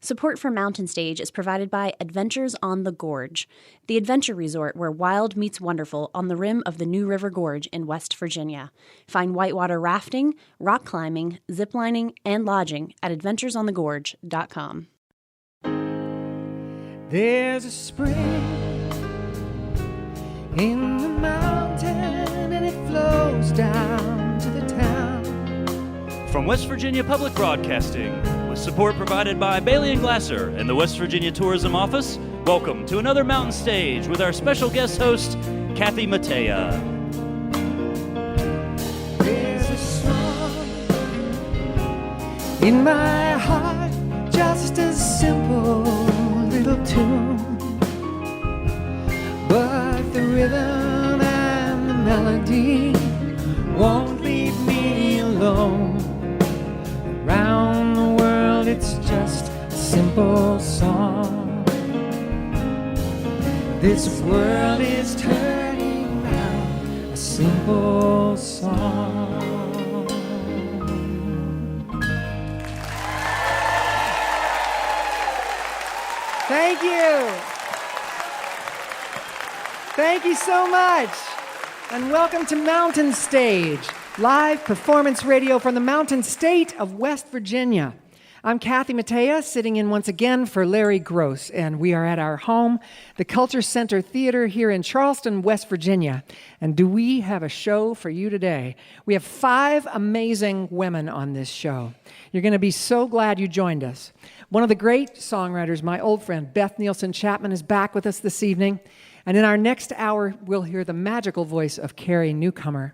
Support for Mountain Stage is provided by Adventures on the Gorge, the adventure resort where wild meets wonderful on the rim of the New River Gorge in West Virginia. Find whitewater rafting, rock climbing, ziplining, and lodging at adventuresonthegorge.com. There's a spring in the mountain and it flows down to the town. From West Virginia Public Broadcasting, with support provided by Bailey & Glasser and the West Virginia Tourism Office, welcome to another Mountain Stage with our special guest host, Kathy Mattea. There's a song in my heart, just a simple little tune, but the rhythm and the melody won't leave me alone. Around the world it's just a simple song. This world is turning round, a simple song. Thank you. Thank you so much. And welcome to Mountain Stage, live performance radio from the Mountain State of West Virginia. I'm Kathy Mattea, sitting in once again for Larry Gross, and we are at our home, the Culture Center Theater here in Charleston, West Virginia. And do we have a show for you today? We have 5 amazing women on this show. You're going to be so glad you joined us. One of the great songwriters, my old friend Beth Nielsen Chapman, is back with us this evening. And in our next hour, we'll hear the magical voice of Carrie, Newcomer.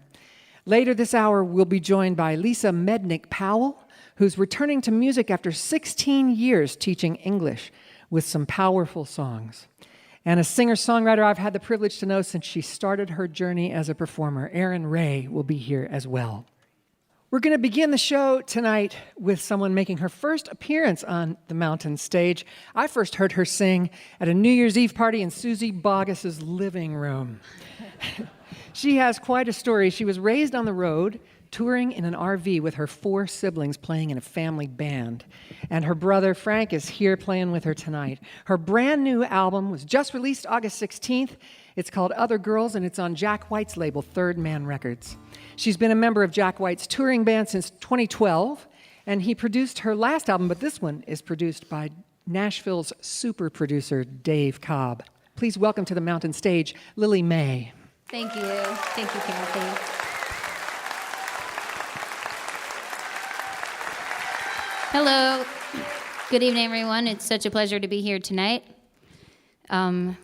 Later this hour, we'll be joined by Lisa Mednick Powell, who's returning to music after 16 years teaching English with some powerful songs. And a singer-songwriter I've had the privilege to know since she started her journey as a performer, Erin will be here as well. We're going to begin the show tonight with someone making her first appearance on the Mountain Stage. I first heard her sing at a New Year's Eve party in Susie Bogus's living room. She has quite a story. She was raised on the road, touring in an RV with her 4 siblings playing in a family band. And her brother Frank is here playing with her tonight. Her brand new album was just released August 16th. It's called Other Girls, and it's on Jack White's label, Third Man Records. She's been a member of Jack White's touring band since 2012, and he produced her last album, but this one is produced by Nashville's super producer, Dave Cobb. Please welcome to the Mountain Stage, Lillie Mae. Thank you. Thank you, Kathy. Hello. Good evening, everyone. It's such a pleasure to be here tonight. Been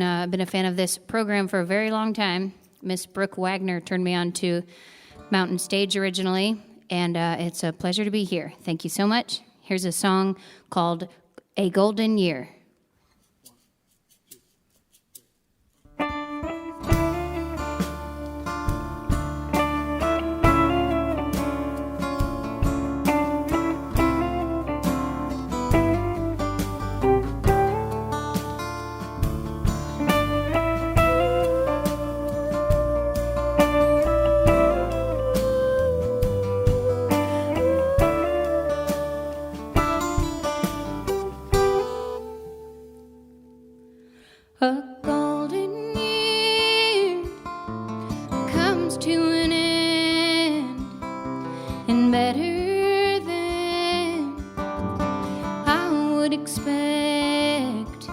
a fan of this program for a very long time. Miss Brooke Wagner turned me on to Mountain Stage originally, and it's a pleasure to be here. Thank you so much. Here's a song called A Golden Year. A golden year comes to an end, and better than I would expect.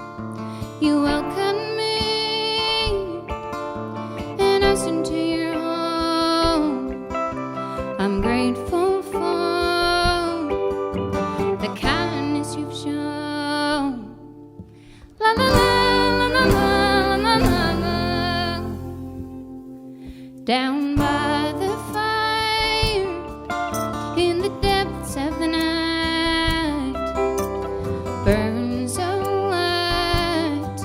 You welcome me and us into your home. I'm grateful for the kindness you've shown. La la la. Down by the fire, in the depths of the night, burns a light,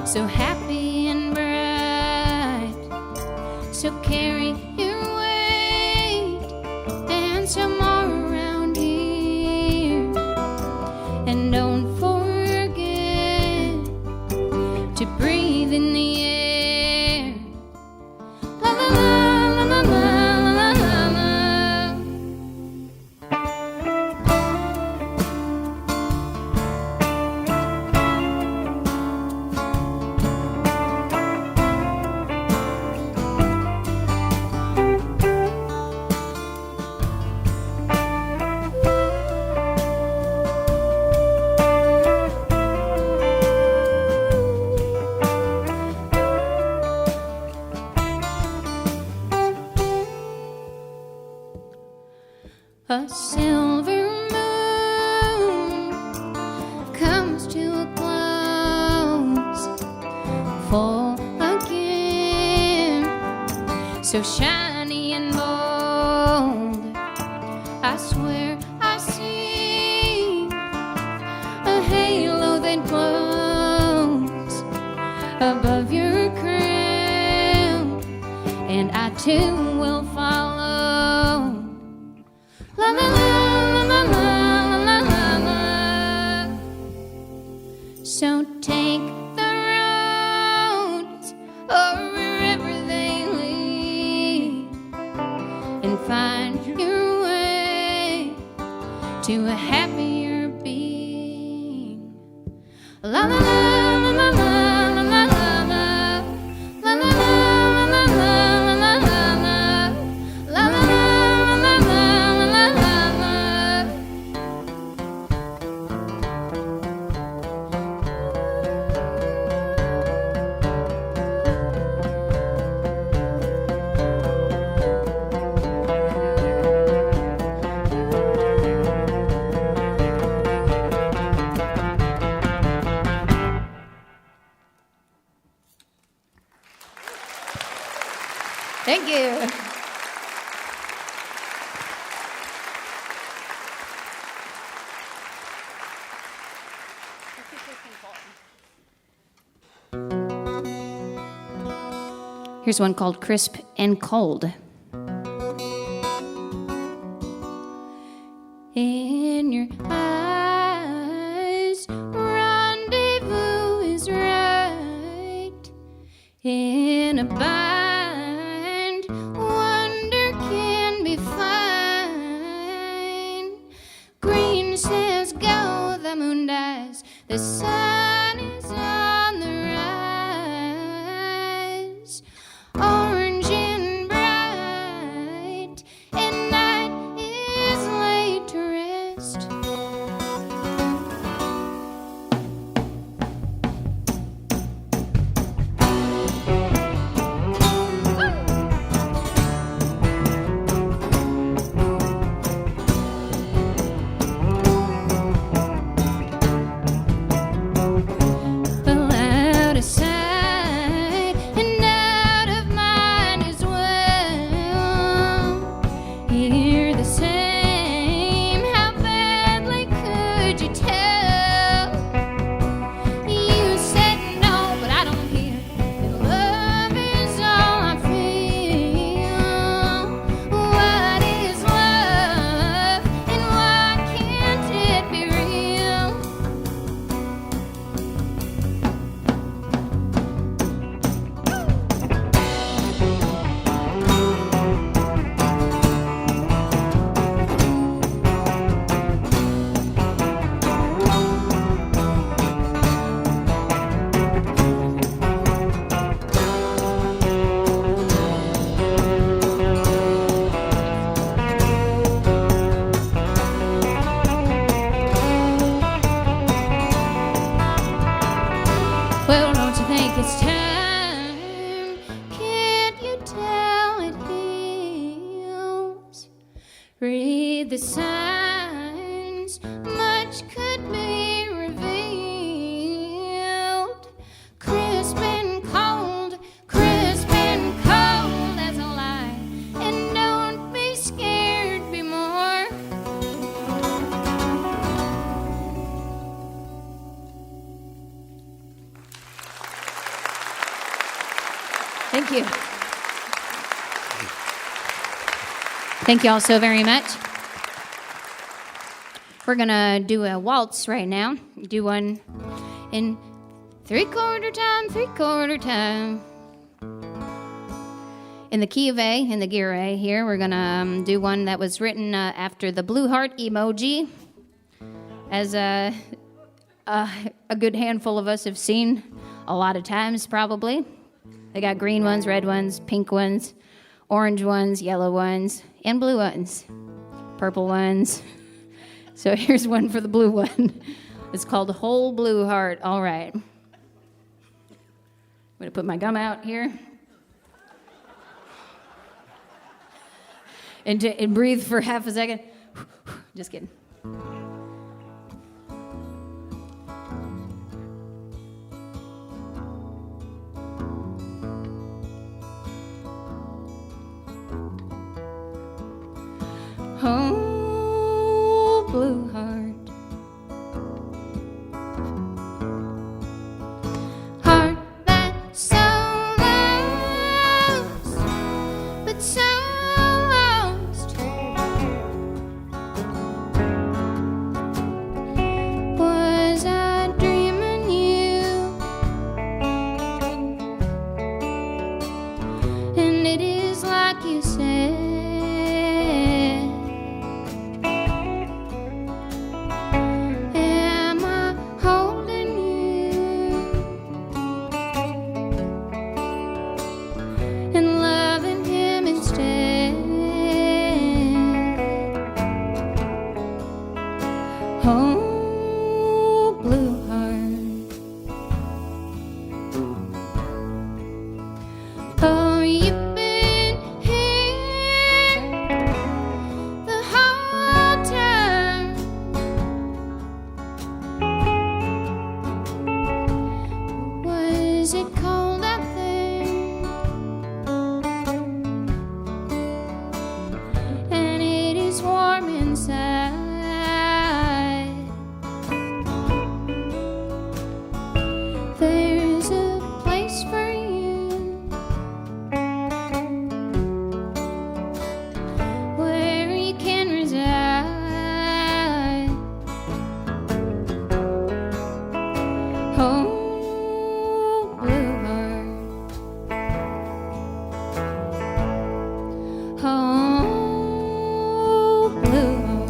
so happy and bright. So carry your weight and some more around here, and don't forget to breathe in the air. whole again, so shiny and bold. I swear I see a halo that glows above your crown, and I too will follow. La la la la la la la la. So take the roads or wherever they lead, and find your way to a happier being. La la la la la la la la la. La la la la la la la la la. La la la la la la la la. Thank you. Here's one called Crisp and Cold. In your eyes, rendezvous is right. In a bind, wonder can be fine. Green says go, the moon dies, the sun is on the rise. Orange and bright, and night is laid to rest. Well, out of sight and out of mind as well. Hear the same, how badly could you tell? You said no, but I don't hear that love is all I feel. What is love, and why can't it be real? Well, don't you think it's time? Can't you tell it heals? Read the signs, much could be revealed. Crisp and cold as a lie. And don't be scared, be more. Thank you. Thank you all so very much. We're going to do a waltz right now. Do one in three-quarter time. In the key of A, in the gear A here, we're going to do one that was written after the blue heart emoji. As a good handful of us have seen a lot of times, probably. They got green ones, red ones, pink ones, orange ones, yellow ones, and blue ones, purple ones. So here's one for the blue one. It's called Whole Blue Heart. All right. I'm going to put my gum out here. And breathe for half a second. Just kidding. Is it cold out there? And it is warm inside. There's a place for you where you can reside. Oh, blue heart. Oh, blue heart.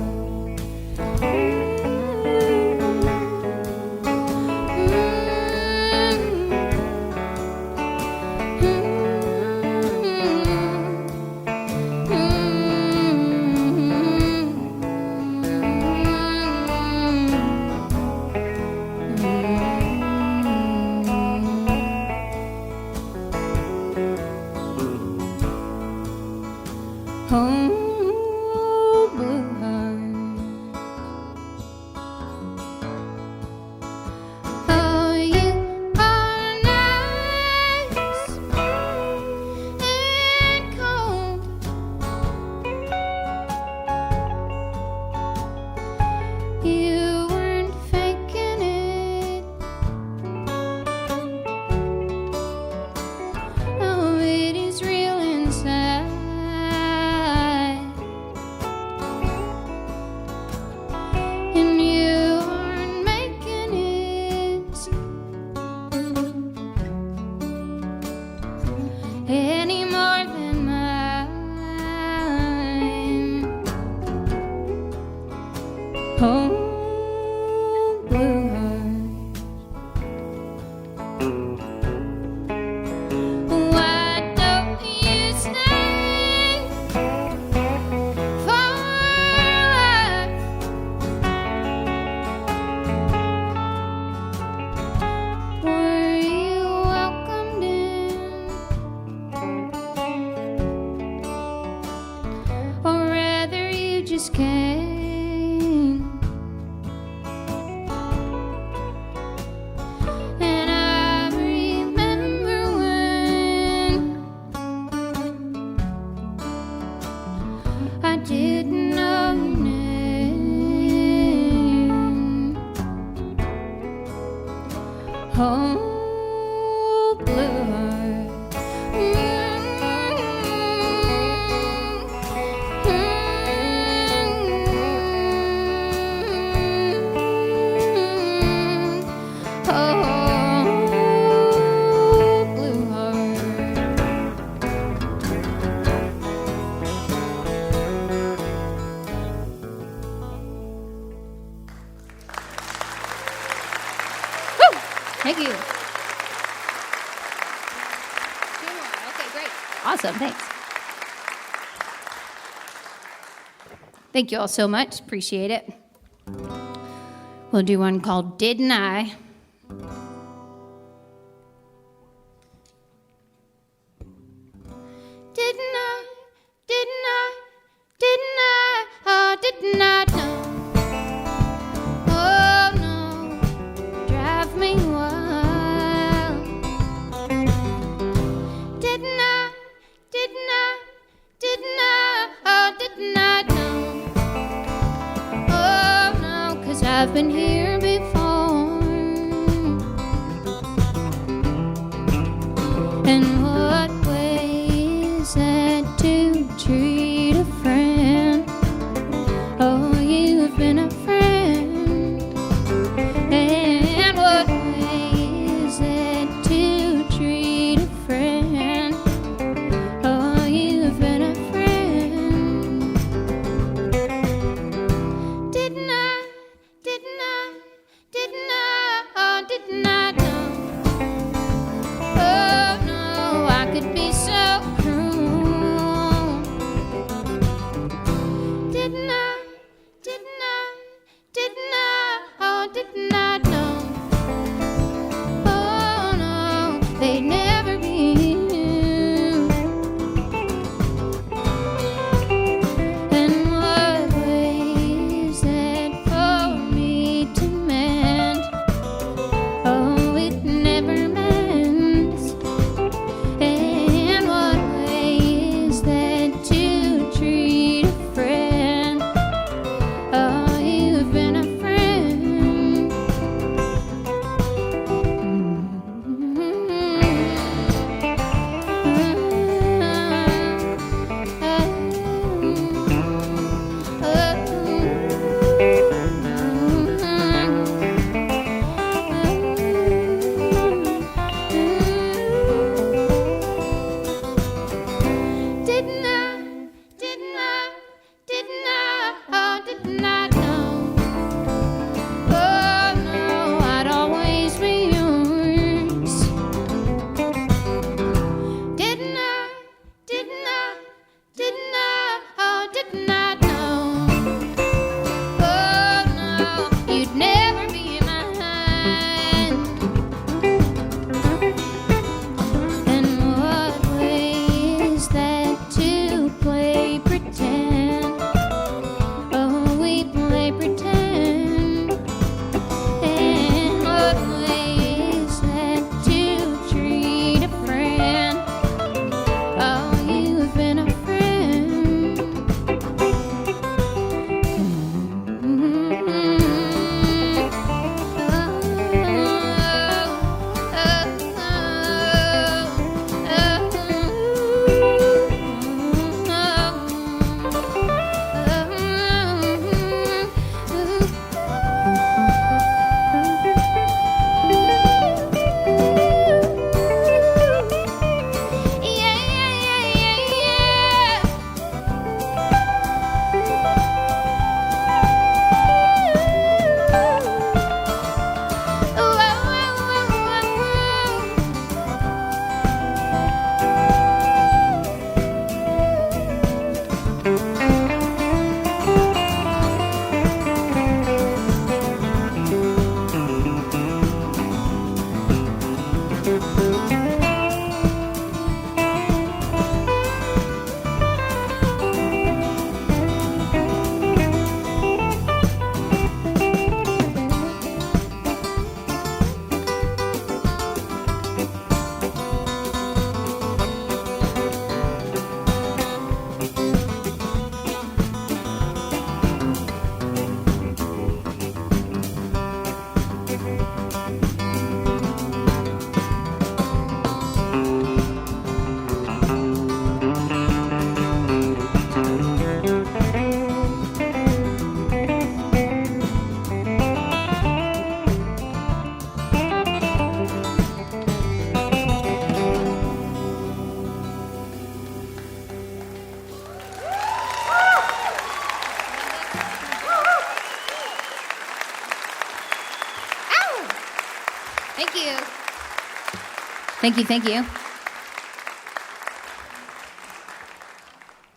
Oh, blue heart. Oh, you are nice and cold. You weren't faking it. Oh, it is real inside. And you aren't making it any more than mine. Oh, blue heart. Why don't you stay for life? Were you welcomed in, or rather you just came? And I remember when I didn't know your name. Oh, blue heart. Oh, blue heart. Woo! Thank you. Two more. Okay, great. Awesome. Thanks. Thank you all so much. Appreciate it. We'll do one called Didn't I? Didn't I? Didn't I? Didn't I? Oh, didn't I know? Oh no, drive me wild. Didn't I? Didn't I? Didn't I? Oh, didn't I know? Oh no, 'cause I've been here before. Thank you. Thank you.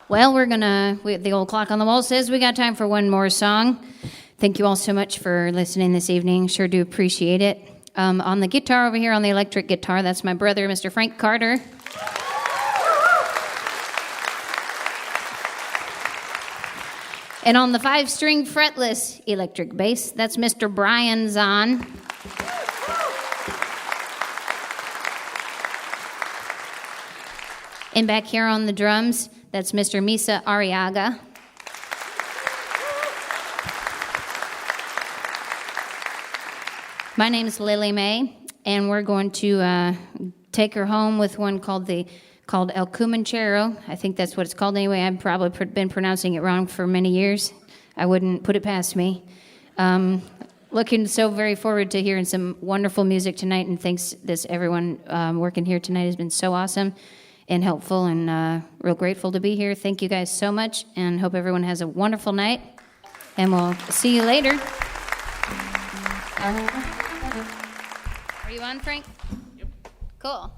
Well, the old clock on the wall says we got time for one more song. Thank you all so much for listening this evening. Sure do appreciate it. On the guitar over here, on the electric guitar, that's my brother, Mr. Frank Carter. And on the 5-string fretless electric bass, that's Mr. Brian Zahn. And back here on the drums, that's Mr. Misa Arriaga. My name is Lillie Mae, and we're going to take her home with one called El Cumanchero. I think that's what it's called anyway. I've probably been pronouncing it wrong for many years. I wouldn't put it past me. Looking so very forward to hearing some wonderful music tonight, and thanks everyone working here tonight has been so awesome and helpful, and real grateful to be here. Thank you guys so much, and hope everyone has a wonderful night, and we'll see you later. Are you on, Frank? Yep. Cool.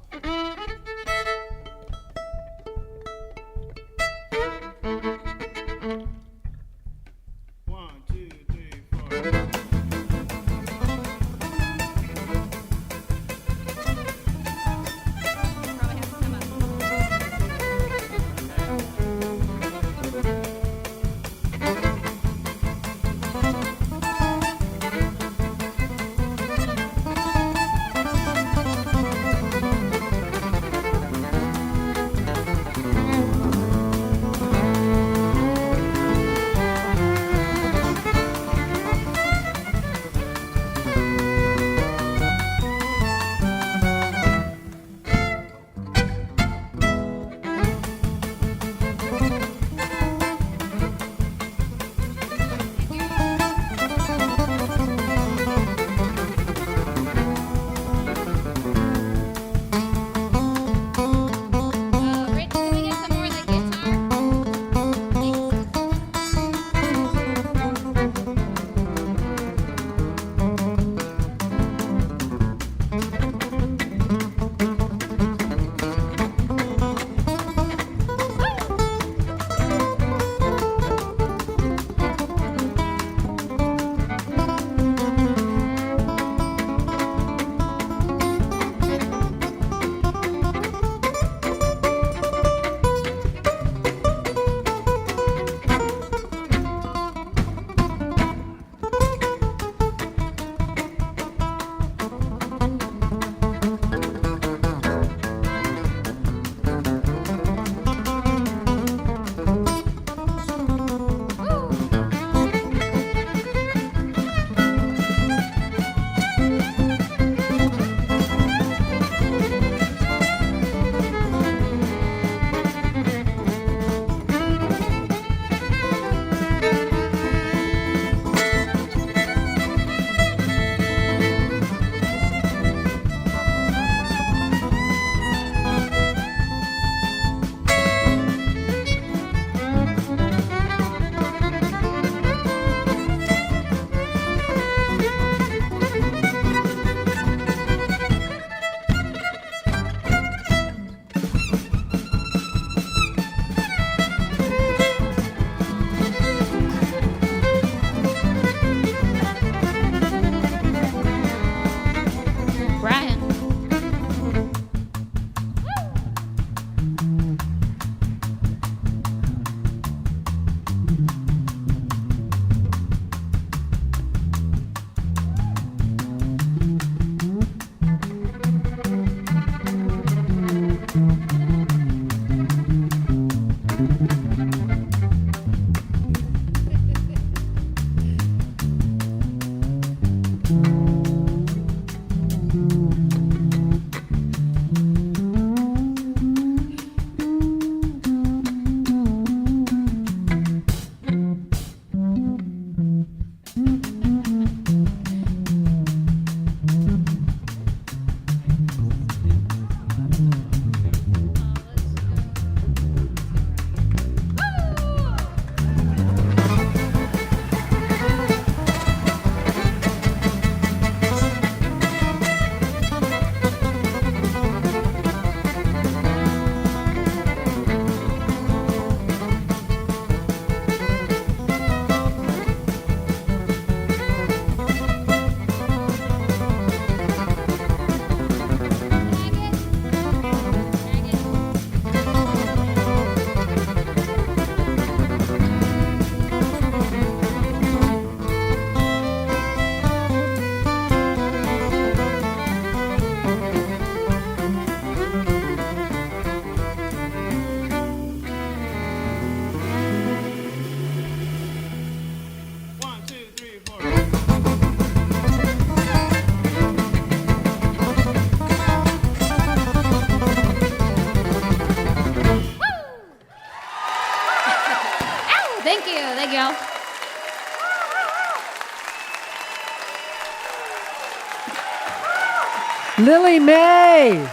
Lillie Mae.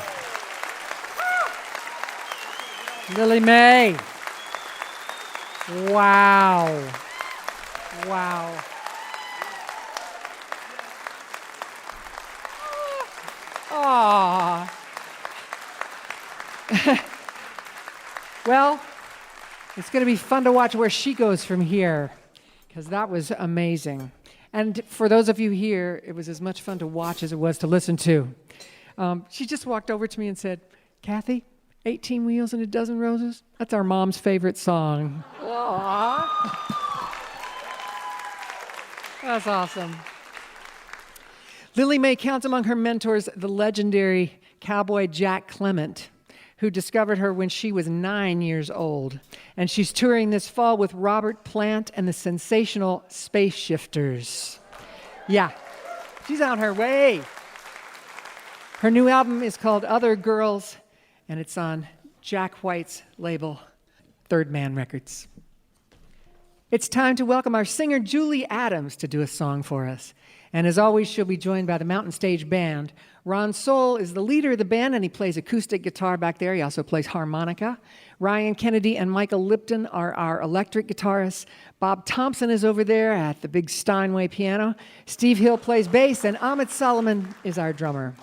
Lillie Mae. Wow. Wow. Aww. Well, it's going to be fun to watch where she goes from here, because that was amazing. And for those of you here, it was as much fun to watch as it was to listen to. She just walked over to me and said, "Kathy, 18 Wheels and a Dozen Roses, that's our mom's favorite song." Aww. That's awesome. Lillie Mae counts among her mentors the legendary cowboy Jack Clement, who discovered her when she was 9 years old. And she's touring this fall with Robert Plant and the sensational Space Shifters. Yeah, she's on her way. Her new album is called Other Girls, and it's on Jack White's label, Third Man Records. It's time to welcome our singer, Julie Adams, to do a song for us. And as always, she'll be joined by the Mountain Stage Band. Ron Soul is the leader of the band, and he plays acoustic guitar back there. He also plays harmonica. Ryan Kennedy and Michael Lipton are our electric guitarists. Bob Thompson is over there at the big Steinway piano. Steve Hill plays bass, and Ahmed Solomon is our drummer.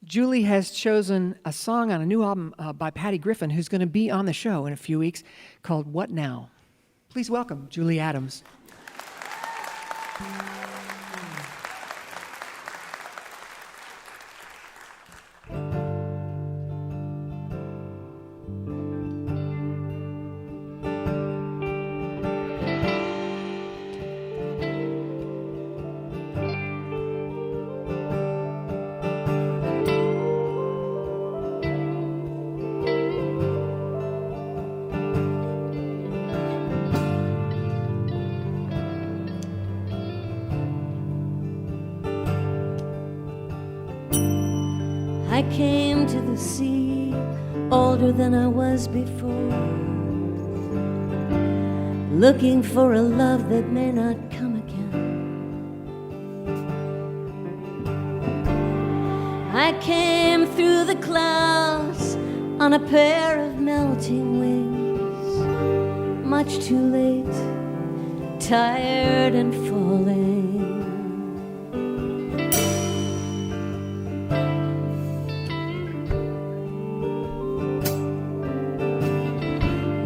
Julie has chosen a song on a new album by Patty Griffin, who's going to be on the show in a few weeks, called What Now? Please welcome Julie Adams. I came to the sea older than I was before, looking for a love that may not come again. I came through the clouds on a pair of melting wings, much too late, tired and falling.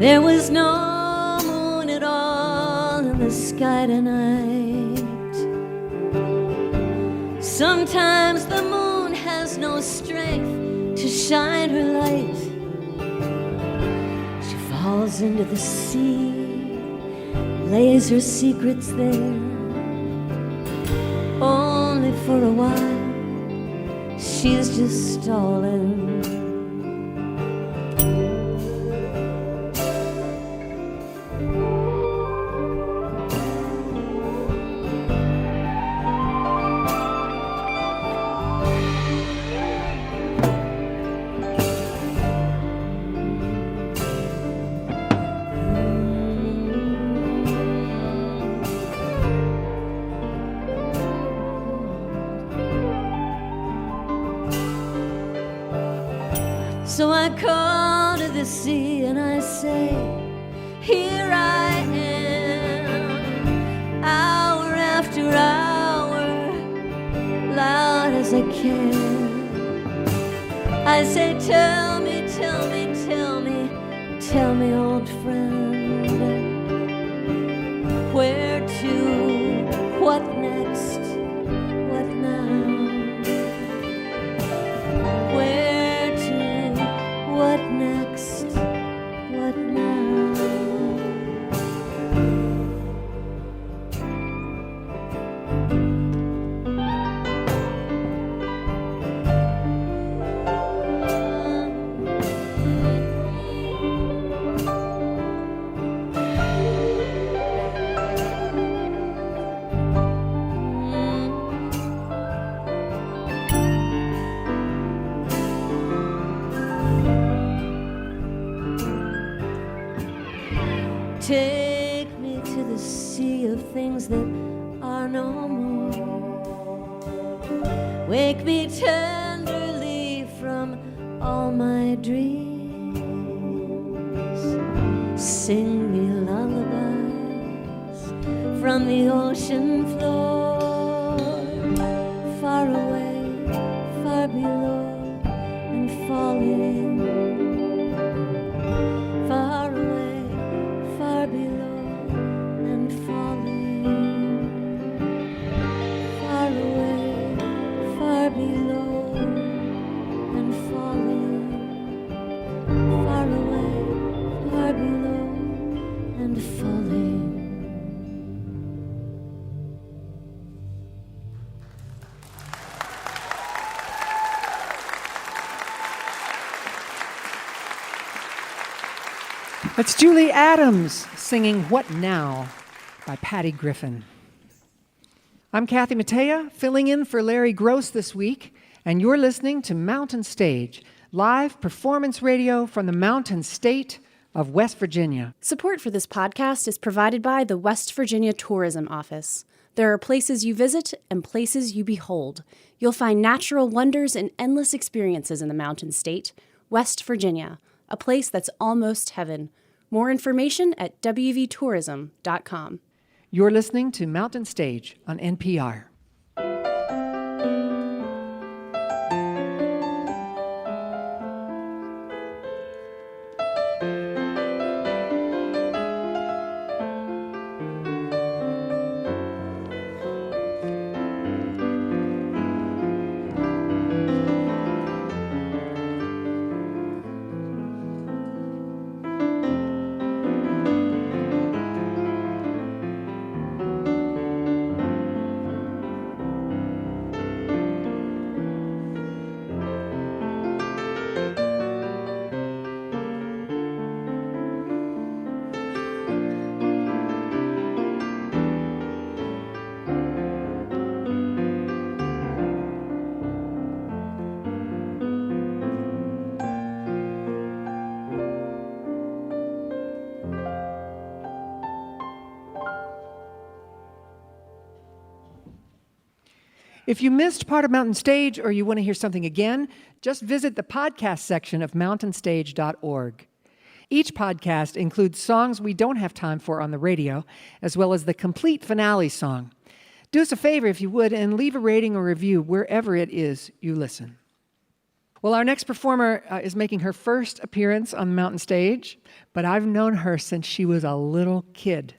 There was no moon at all in the sky tonight. Sometimes the moon has no strength to shine her light. She falls into the sea, lays her secrets there, only for a while she's just stalling. So I call to the sea and I say, here I am, hour after hour, loud as I can. I say, tell me, tell me, tell me, tell me, old friend, where to, what next, what now? What next? What now? Take me to the sea of things that are no more, Wake me tenderly from all my dreams. Sing me lullabies from the ocean floor. Far away, far below, and falling. Far away, far below, and falling. Far away, far below, and falling. Far away, far below, and falling. That's Julie Adams singing What Now by Patty Griffin. I'm Kathy Mattea, filling in for Larry Gross this week, and you're listening to Mountain Stage, live performance radio from the Mountain State of West Virginia. Support for this podcast is provided by the West Virginia Tourism Office. There are places you visit and places you behold. You'll find natural wonders and endless experiences in the Mountain State, West Virginia, a place that's almost heaven. More information at wvtourism.com. You're listening to Mountain Stage on NPR. If you missed part of Mountain Stage or you want to hear something again, just visit the podcast section of mountainstage.org. Each podcast includes songs we don't have time for on the radio, as well as the complete finale song. Do us a favor, if you would, and leave a rating or review wherever it is you listen. Well, our next performer is making her first appearance on the Mountain Stage, but I've known her since she was a little kid.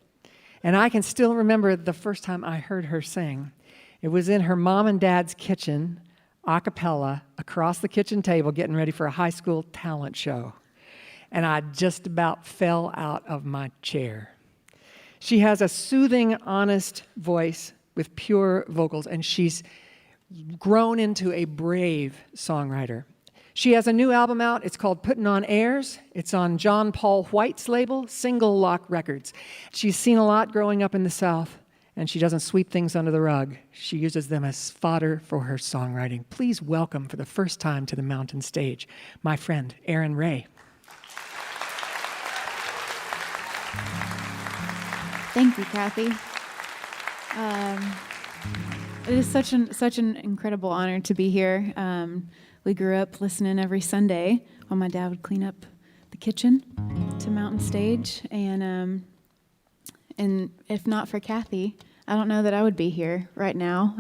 And I can still remember the first time I heard her sing. It was in her mom and dad's kitchen, a cappella, across the kitchen table, getting ready for a high school talent show. And I just about fell out of my chair. She has a soothing, honest voice with pure vocals, and she's grown into a brave songwriter. She has a new album out. It's called Puttin' on Airs. It's on John Paul White's label, Single Lock Records. She's seen a lot growing up in the South, and she doesn't sweep things under the rug. She uses them as fodder for her songwriting. Please welcome for the first time to the Mountain Stage, my friend, Erin Ray. Thank you, Kathy. It is such an incredible honor to be here. We grew up listening every Sunday while my dad would clean up the kitchen to Mountain Stage, and if not for Kathy, I don't know that I would be here right now.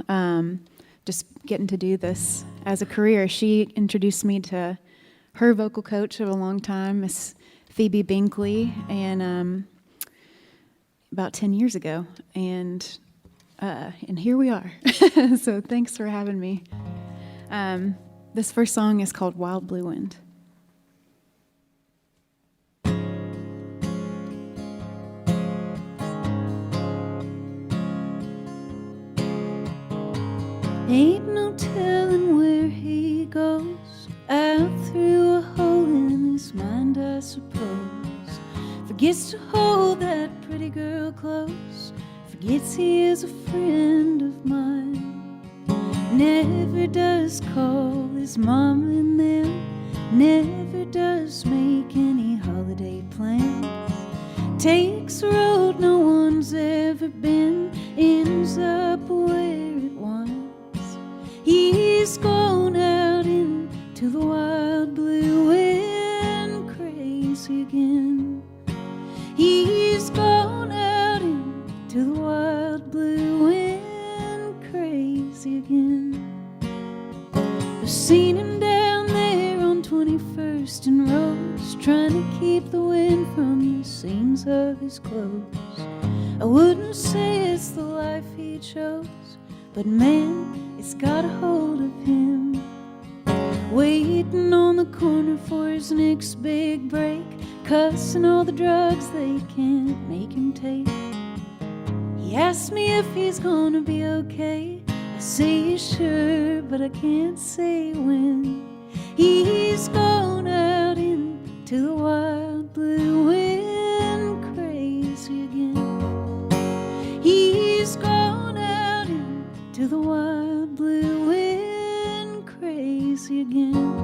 Just getting to do this as a career. She introduced me to her vocal coach of a long time, Miss Phoebe Binkley, and about 10 years ago, and here we are. So thanks for having me. This first song is called Wild Blue Wind. Ain't no telling where he goes, out through a hole in his mind, I suppose. Forgets to hold that pretty girl close, forgets he is a friend of mine. Never does call his mom and them, never does make any holiday plans. Takes a road no one's ever been, ends up where it was. He He's gone out into the wild blue wind, crazy again. He's gone out into the wild blue wind, crazy again. I've seen him down there on 21st and Rose, trying to keep the wind from the seams of his clothes. I wouldn't say it's the life he chose, but man, it's got a hold of him. Waiting on the corner for his next big break, cussing all the drugs they can't make him take. He asked me if he's gonna be okay. I say he's sure, but I can't say when. He's gone out into the wild blue wind, crazy again. He's gone out into the wild blue wind, crazy again.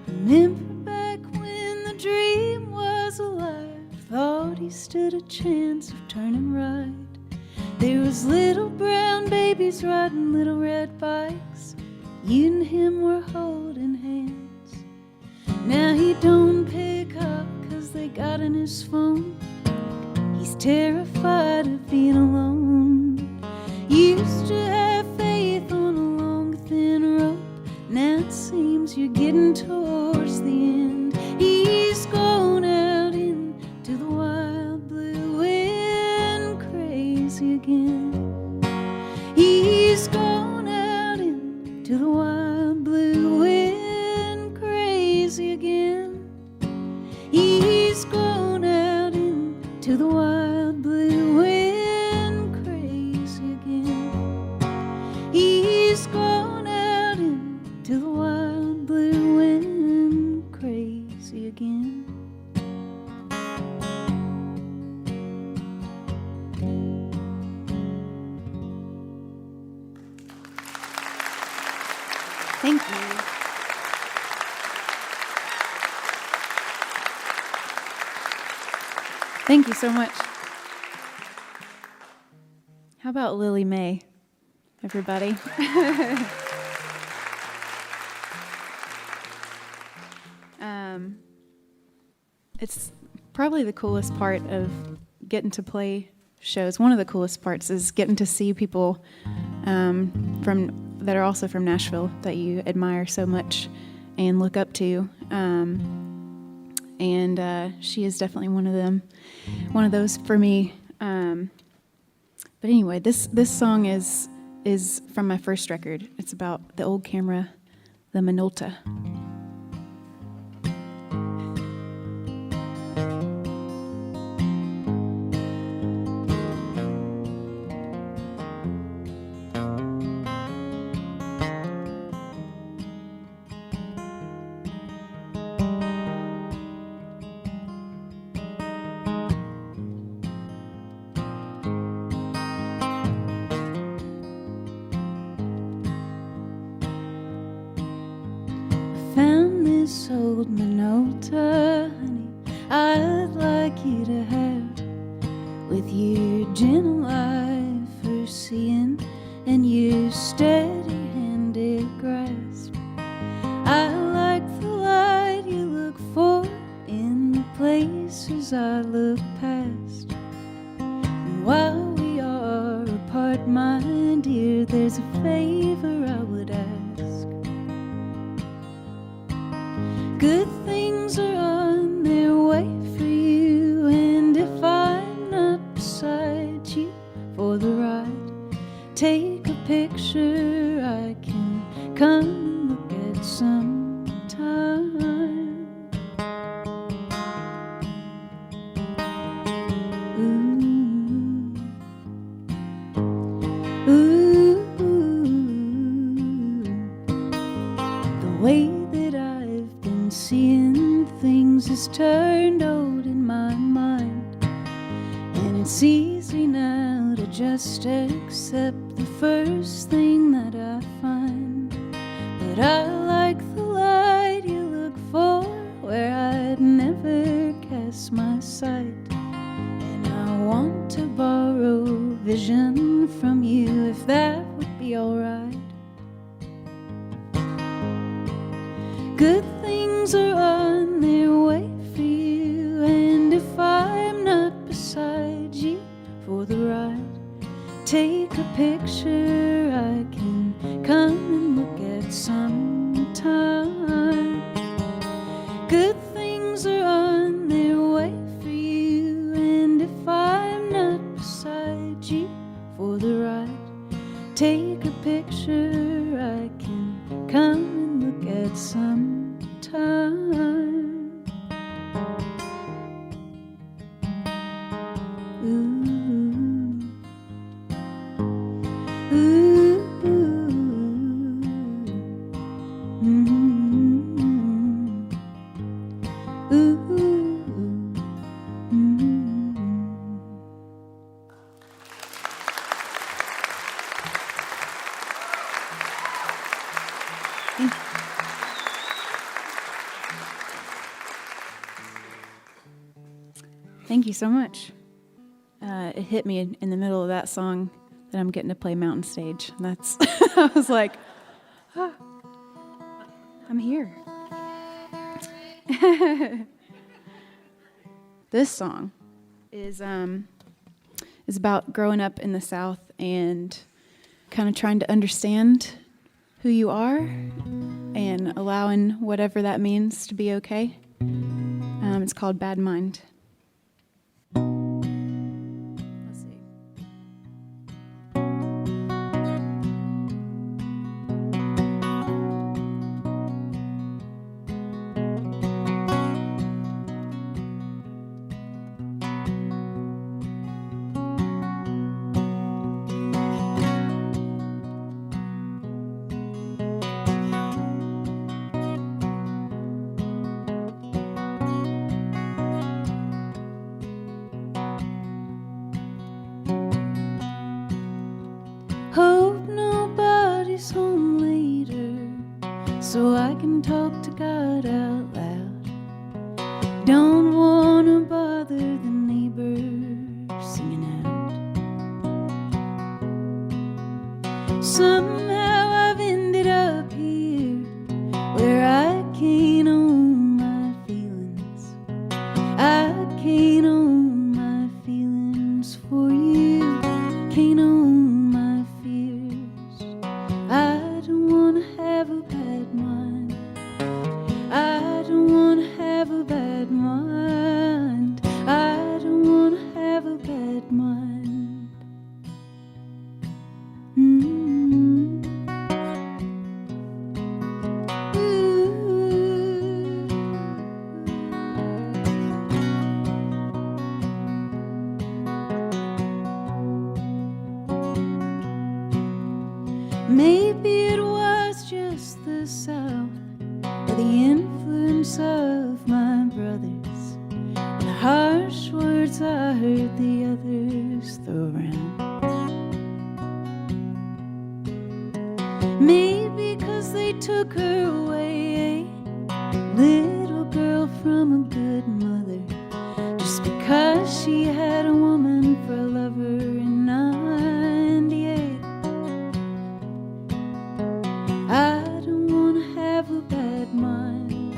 Remember back when the dream was alive, thought he stood a chance of turning right. There was little brown babies riding little red bikes. You and him were holding hands. Now he don't pick up 'cause they got in his phone. He's terrified of being alone. Used to have faith on a long thin rope. Now it seems you're getting towards the end. He's gone out into the wild blue wind, crazy again. He's gone out into the wild blue wind, crazy again. He's gone out into the wild blue wind, crazy again. He's gone out into the wild blue wind, crazy again. Thank you. Thank you so much. How about Lillie Mae, everybody? It's probably the coolest part of getting to play shows. One of the coolest parts is getting to see people that are also from Nashville that you admire so much and look up to. And she is definitely one of those for me. But anyway, this song is from my first record. It's about the old camera, the Minolta. Found this old Minolta, honey, I'd like you to have, with your gentle eye for seeing and your steady-handed grasp. I like the light you look for in the places I look past. And while we are apart, my dear, there's a favor I would ask. Good things are on their way for you, and if I'm not beside you for the ride, take a picture I can come and look at sometime. Ooh, the way that I've been seeing things has turned old in my mind, and it's easy now to just accept the first thing that I find. But I like the light you look for where I'd never cast my sight. And I want to borrow vision from you if that would be alright. Good things are on their way for you, and if I'm not beside you for the ride, take a picture I can come and look at sometime. Good things are on their way for you, and if I'm not beside you for the ride, take a picture I can come and look at sometime. Thank you so much. It hit me in the middle of that song that I'm getting to play Mountain Stage. And that's, I was like, oh, I'm here. This song is about growing up in the South and kind of trying to understand who you are and allowing whatever that means to be okay. It's called Bad Mind. Let's see. Hope nobody's home later, so I can talk to God out loud. Don't wanna bother the neighbors singing out. Somehow I've ended up here, where I can't own my feelings. I can't own my feelings for you. Can't own my fears. I don't wanna have a bad mind. I don't wanna have a bad mind. I don't wanna have a bad mind. Maybe it was just the South, or the influence of my brothers, and the harsh words I heard the others throw around. Maybe 'cause they took her away, little girl from a good mother, just because she had a woman for a lover in 98. I don't wanna have a bad mind.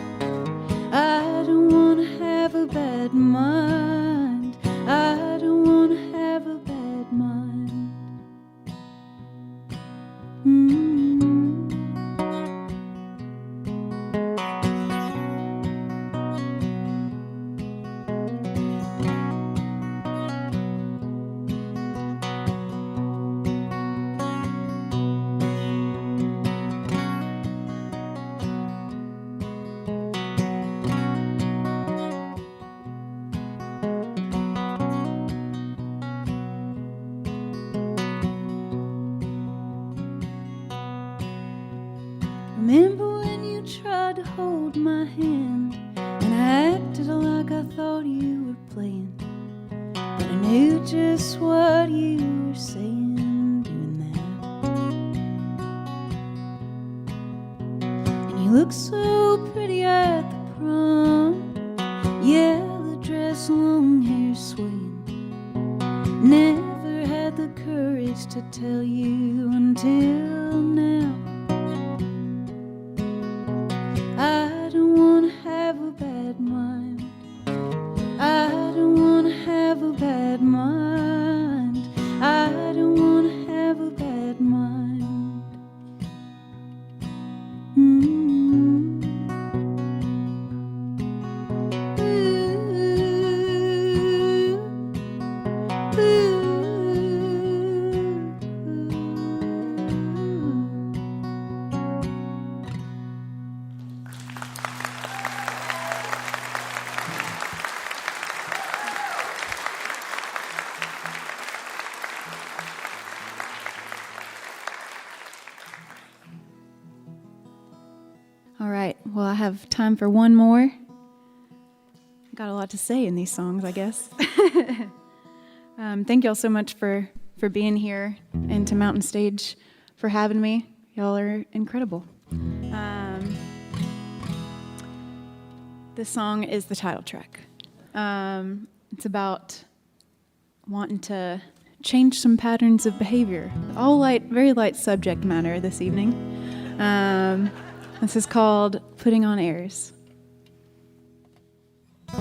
I don't wanna have a bad mind. I don't wanna have a bad mind. Remember when you tried to hold my hand, and I acted like I thought you were playing, but I knew just what you were saying, doing that. you look so pretty at the prom. Yellow dress, long hair swaying. Never had the courage to tell you until now. I don't wanna have a bad mind. I don't wanna have a bad mind. I don't wanna have a bad mind. All right, well, I have time for one more. I got a lot to say in these songs, I guess. Thank y'all so much for being here, and to Mountain Stage for having me. Y'all are incredible. This song is the title track. It's about wanting to change some patterns of behavior. All light, very light subject matter this evening. This is called Putting on Airs. I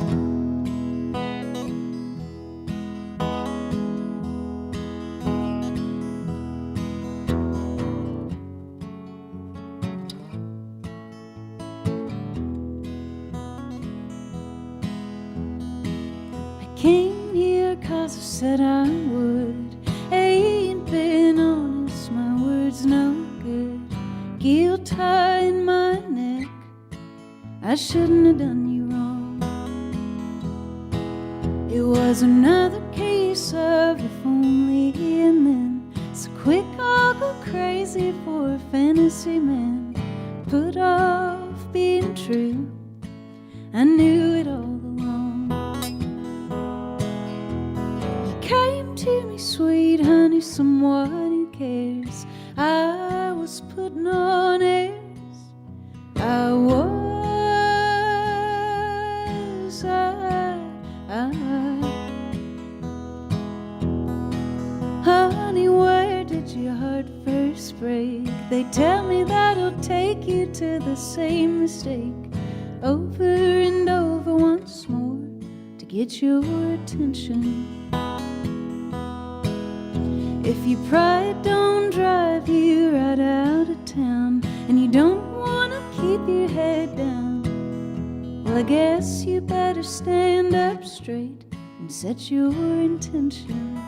came here 'cause I said I would. Ain't been honest, my words no good. Guilt tying my neck, I shouldn't have done you wrong. It was another case of if only and then. So quick I'll go crazy for a fantasy man. Put off being true, I knew it all along. You came to me, sweet honey, someone who cares. I was putting on airs. I was. Honey, where did your heart first break? They tell me that'll take you to the same mistake over and over once more to get your attention. If your pride don't drive you right out of town and you don't want to keep your head down, well, I guess you better stand up straight and set your intention.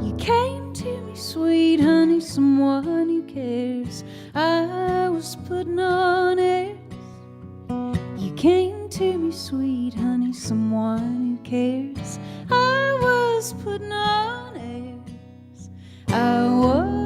You came to me, sweet honey, someone who cares. I was putting on airs. You came to me, sweet honey, someone who cares. I was putting on airs. I was.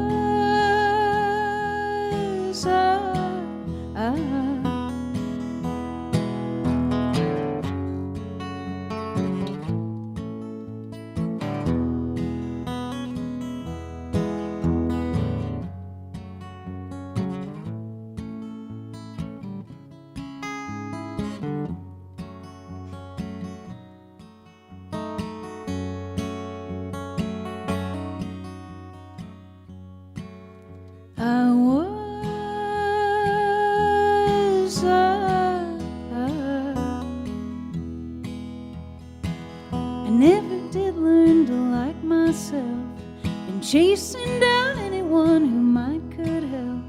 Chasing down anyone who might could help.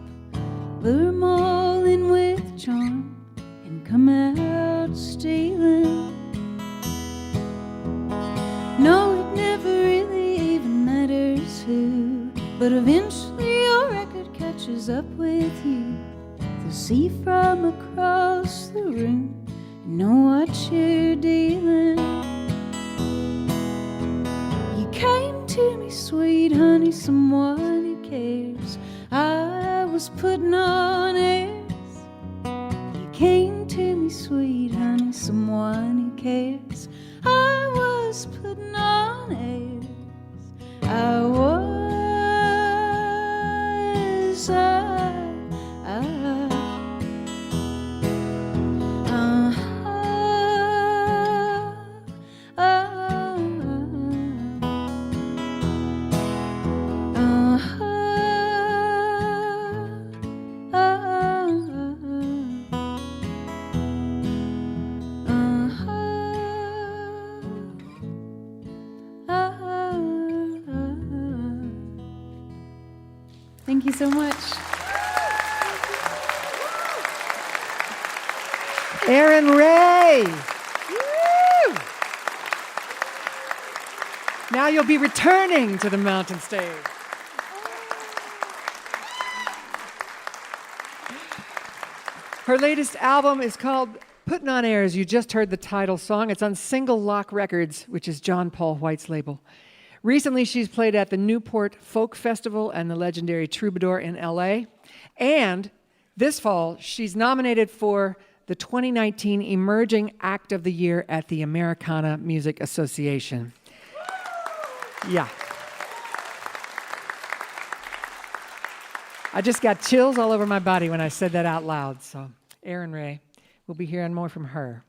Lure 'em all in with charm and come out stealing. No, it never really even matters who, but eventually your record catches up with you. They'll see from across the room and know what you're dealing. You came to me, sweet honey, someone who cares. I was putting on airs. You came to me, sweet honey, someone who cares. I was putting on airs. I was. Thank you so much. Erin Ray. Woo! Now you'll be returning to the mountain stage. Her latest album is called Puttin' on Airs. You just heard the title song. It's on Single Lock Records, which is John Paul White's label. Recently, she's played at the Newport Folk Festival and the legendary Troubadour in LA. And this fall, she's nominated for the 2019 Emerging Act of the Year at the Americana Music Association. Yeah. I just got chills all over my body when I said that out loud. So, Erin Ray, we'll be hearing more from her.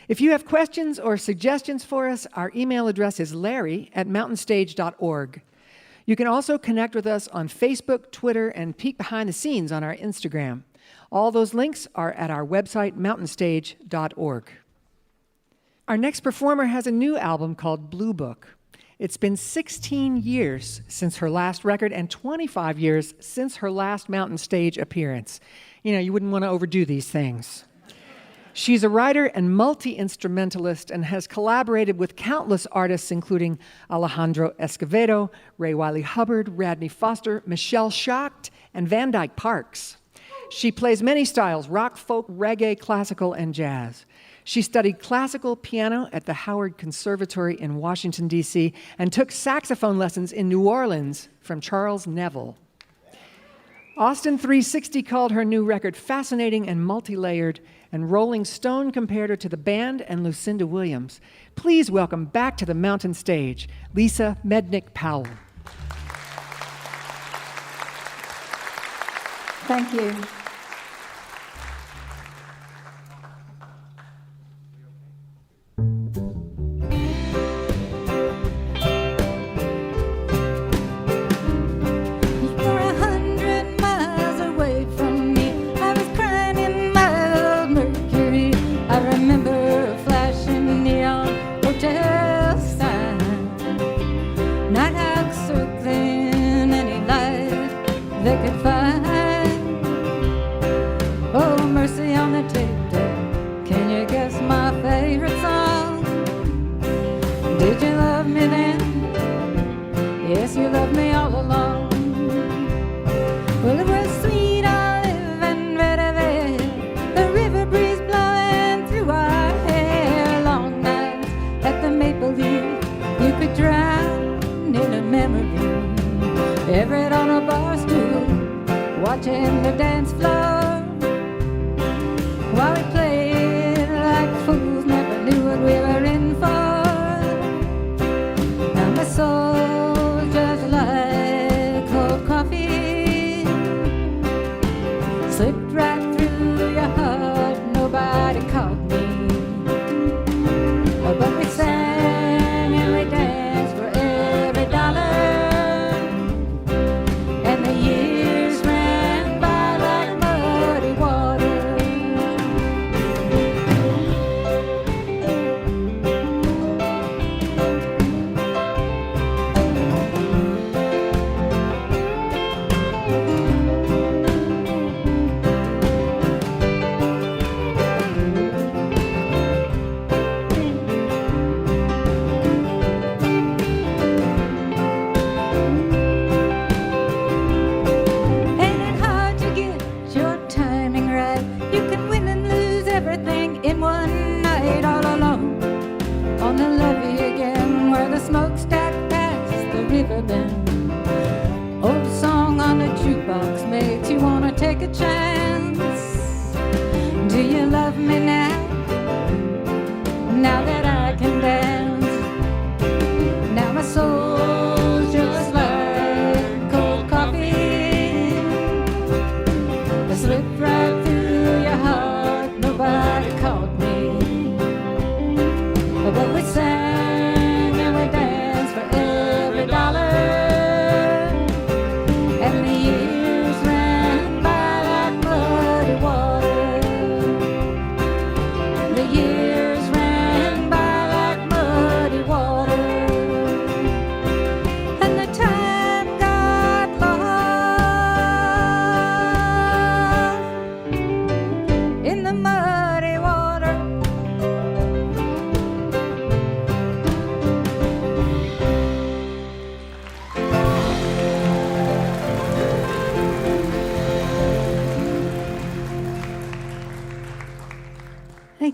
If you have questions or suggestions for us, our email address is larry@mountainstage.org. You can also connect with us on Facebook, Twitter, and peek behind the scenes on our Instagram. All those links are at our website, mountainstage.org. Our next performer has a new album called Blue Book. It's been 16 years since her last record and 25 years since her last Mountain Stage appearance. You know, you wouldn't want to overdo these things. She's a writer and multi-instrumentalist and has collaborated with countless artists, including Alejandro Escovedo, Ray Wiley Hubbard, Radney Foster, Michelle Schacht, and Van Dyke Parks. She plays many styles: rock, folk, reggae, classical, and jazz. She studied classical piano at the Howard Conservatory in Washington, D.C., and took saxophone lessons in New Orleans from Charles Neville. Austin 360 called her new record fascinating and multi-layered, and Rolling Stone compared her to the band and Lucinda Williams. Please welcome back to the Mountain Stage, Lisa Mednick Powell. Thank you.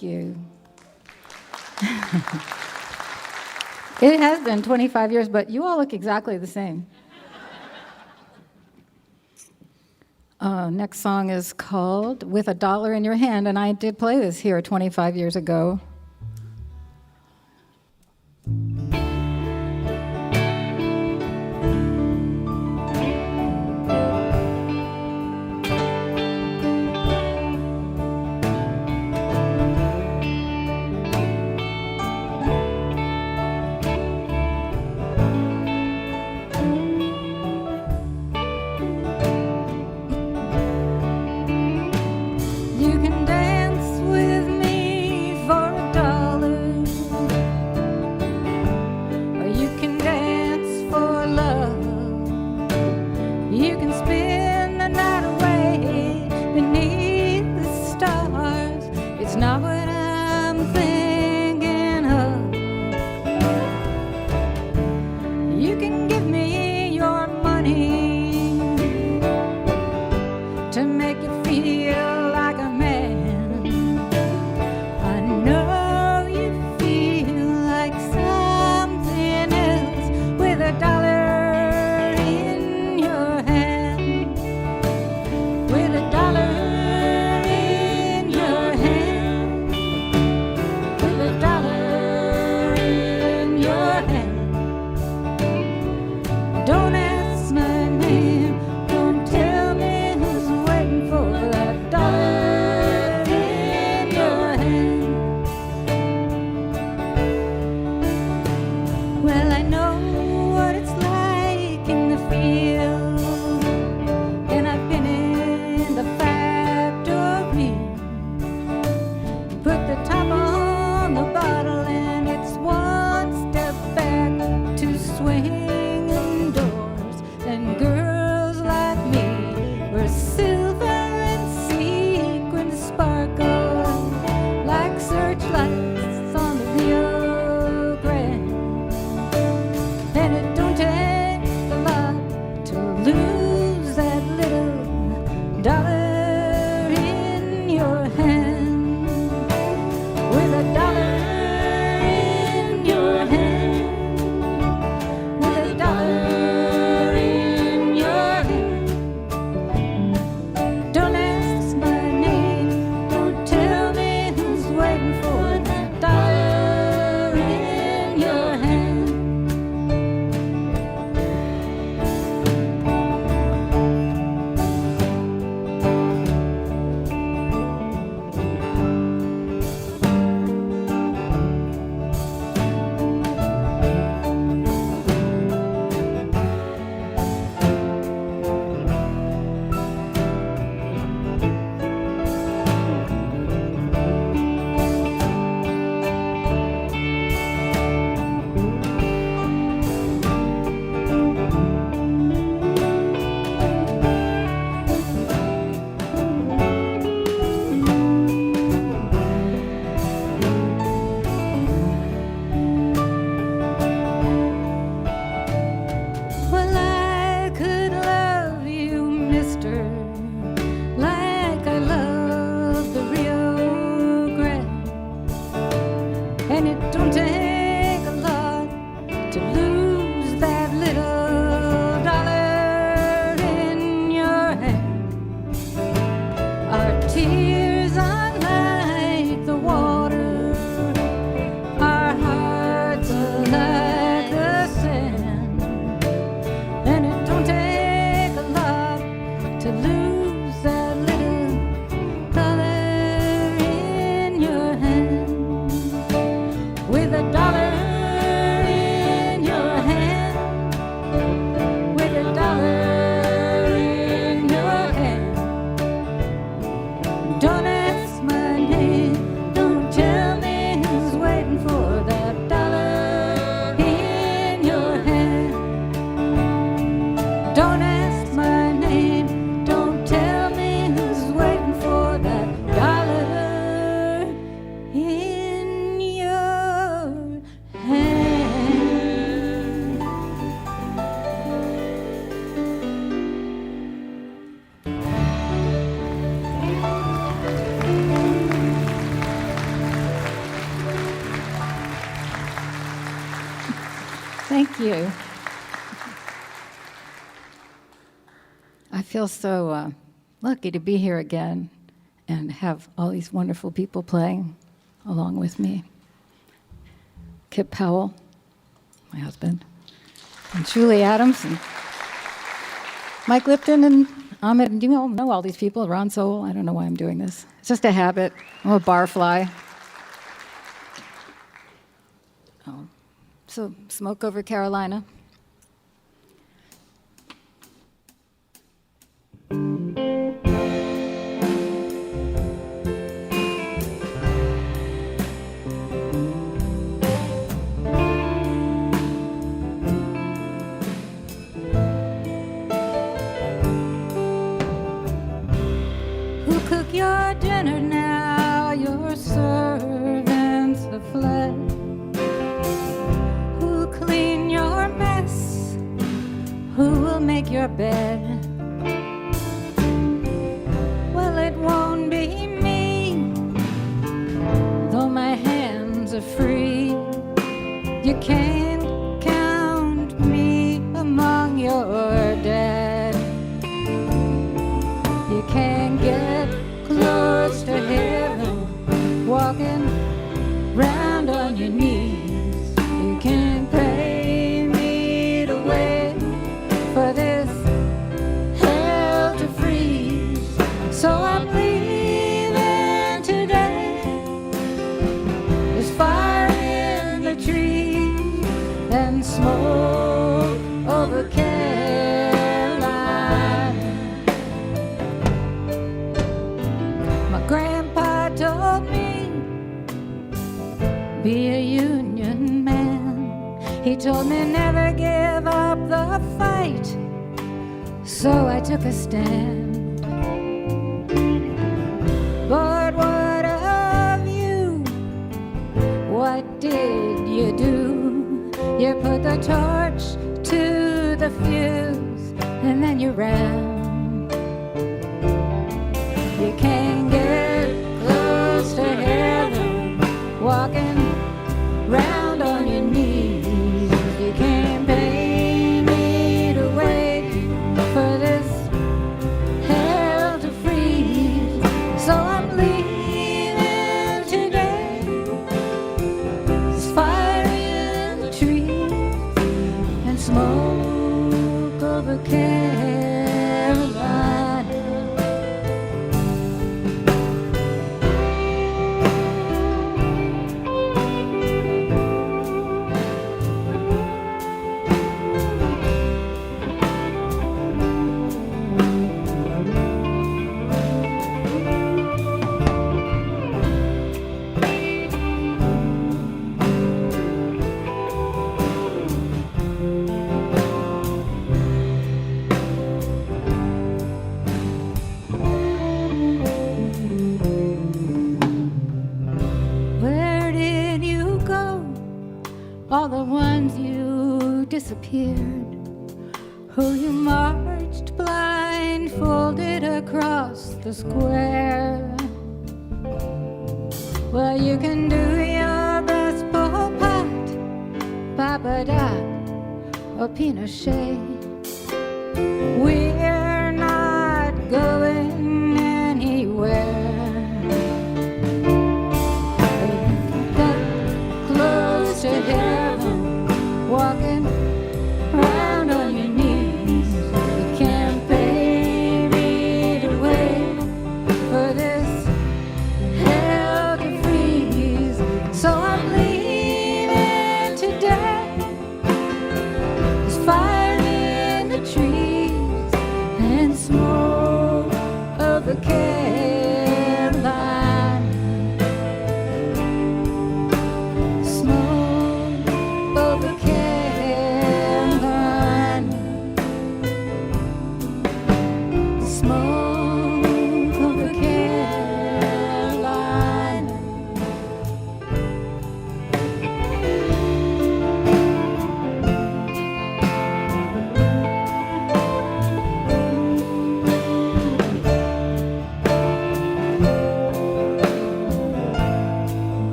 Thank you. It has been 25 years, but you all look exactly the same. Next song is called With a Dollar in Your Hand, and I did play this here 25 years ago. You can dance with me for a you. I feel so lucky to be here again and have all these wonderful people playing along with me. Kip Powell, my husband, and Julie Adams, and Mike Lipton, and Ahmed. And you all know all these people. Ron Sowell. I don't know why I'm doing this. It's just a habit. I'm a barfly. Oh, so Smoke Over Carolina. Your dinner now, your servants have fled. Who clean your mess? Who will make your bed? Well, it won't be me, though my hands are free. You can't count me among your dead. You can't get close to heaven, walking round on your knees. You can't pay me to wait for this hell to freeze. So I'm leaving today. There's fire in the trees and smoke over Grandpa told me, be a Union man. He told me never give up the fight. So I took a stand. But what of you? What did you do? You put the torch to the fuse and then you ran. You can't get close to heaven, walking round on your knees. You can't pay me to wait for this hell to freeze. So I'm leaving today. There's fire in the trees and smoke over Carolina. All the ones you disappeared, who you marched blindfolded across the square. Well, you can do your best Pol Pot, Papa Doc, or Pinochet. We're not going anywhere. To heaven, walking round on your knees. You can't pay me to wait for this hell to freeze. So I'm leaving today. There's fire in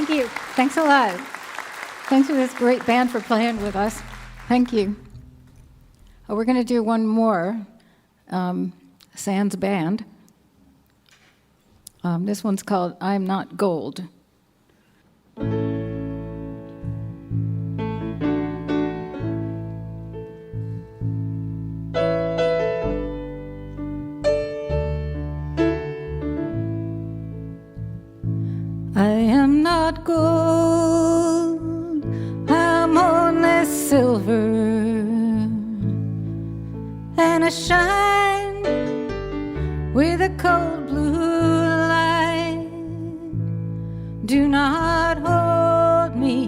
Thank you. Thanks a lot. Thanks to this great band for playing with us. Thank you. We're going to do one more Sands Band. This one's called I'm Not Gold. I am not gold, I'm only silver, and I shine with a cold blue light. Do not hold me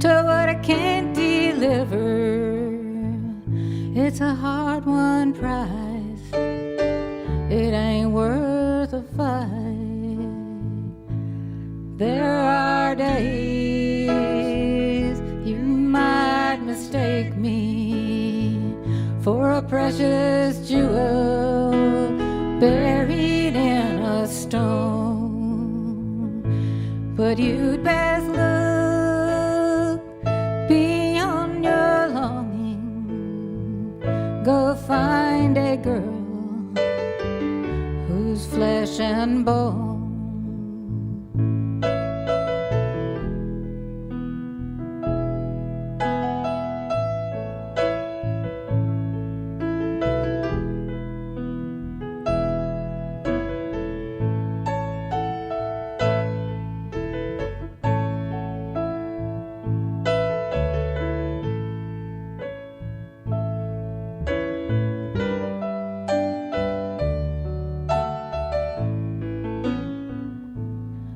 to what I can't deliver. It's a hard-won prize, it ain't worth a fight. There are days you might mistake me for a precious jewel buried in a stone. But you'd best look beyond your longing. Go find a girl who's flesh and bone.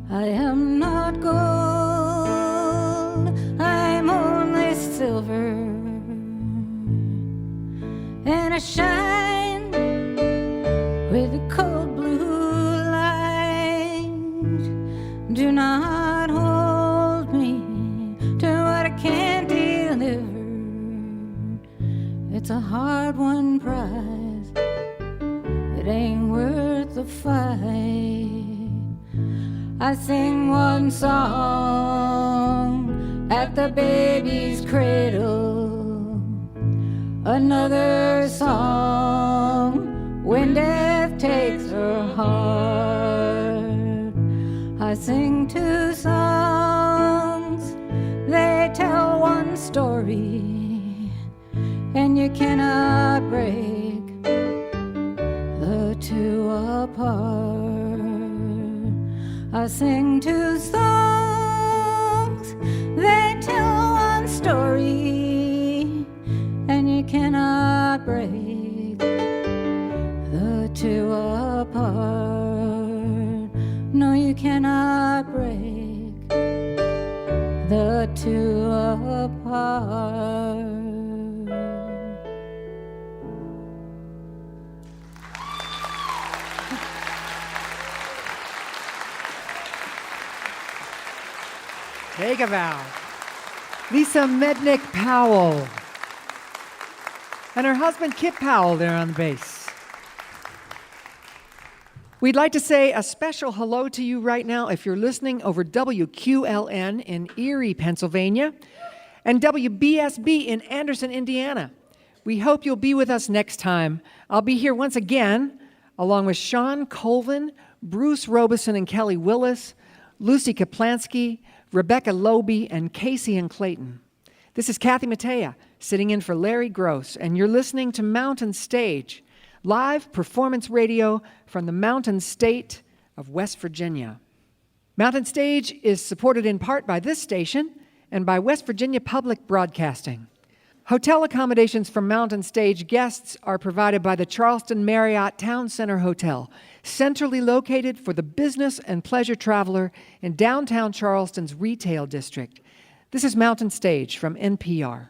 I am not gold, I'm only silver, and I shine with a cold blue light. Do not hold me to what I can't deliver. It's a hard-won prize, it ain't worth the fight. I sing one song at the baby's cradle, another song when death takes her heart. I sing two songs, they tell one story, and you cannot break the two apart. I sing two songs, they tell one story, and you cannot break the two apart. No, you cannot break the two apart. Take a bow. Lisa Mednick Powell. And her husband Kip Powell there on the bass. We'd like to say a special hello to you right now if you're listening over WQLN in Erie, Pennsylvania, and WBSB in Anderson, Indiana. We hope you'll be with us next time. I'll be here once again, along with Sean Colvin, Bruce Robeson and Kelly Willis, Lucy Kaplansky, Rebecca Loby, and Casey and Clayton. This is Kathy Mattea, sitting in for Larry Gross, and you're listening to Mountain Stage, live performance radio from the Mountain State of West Virginia. Mountain Stage is supported in part by this station and by West Virginia Public Broadcasting. Hotel accommodations for Mountain Stage guests are provided by the Charleston Marriott Town Center Hotel, centrally located for the business and pleasure traveler in downtown Charleston's retail district. This is Mountain Stage from NPR.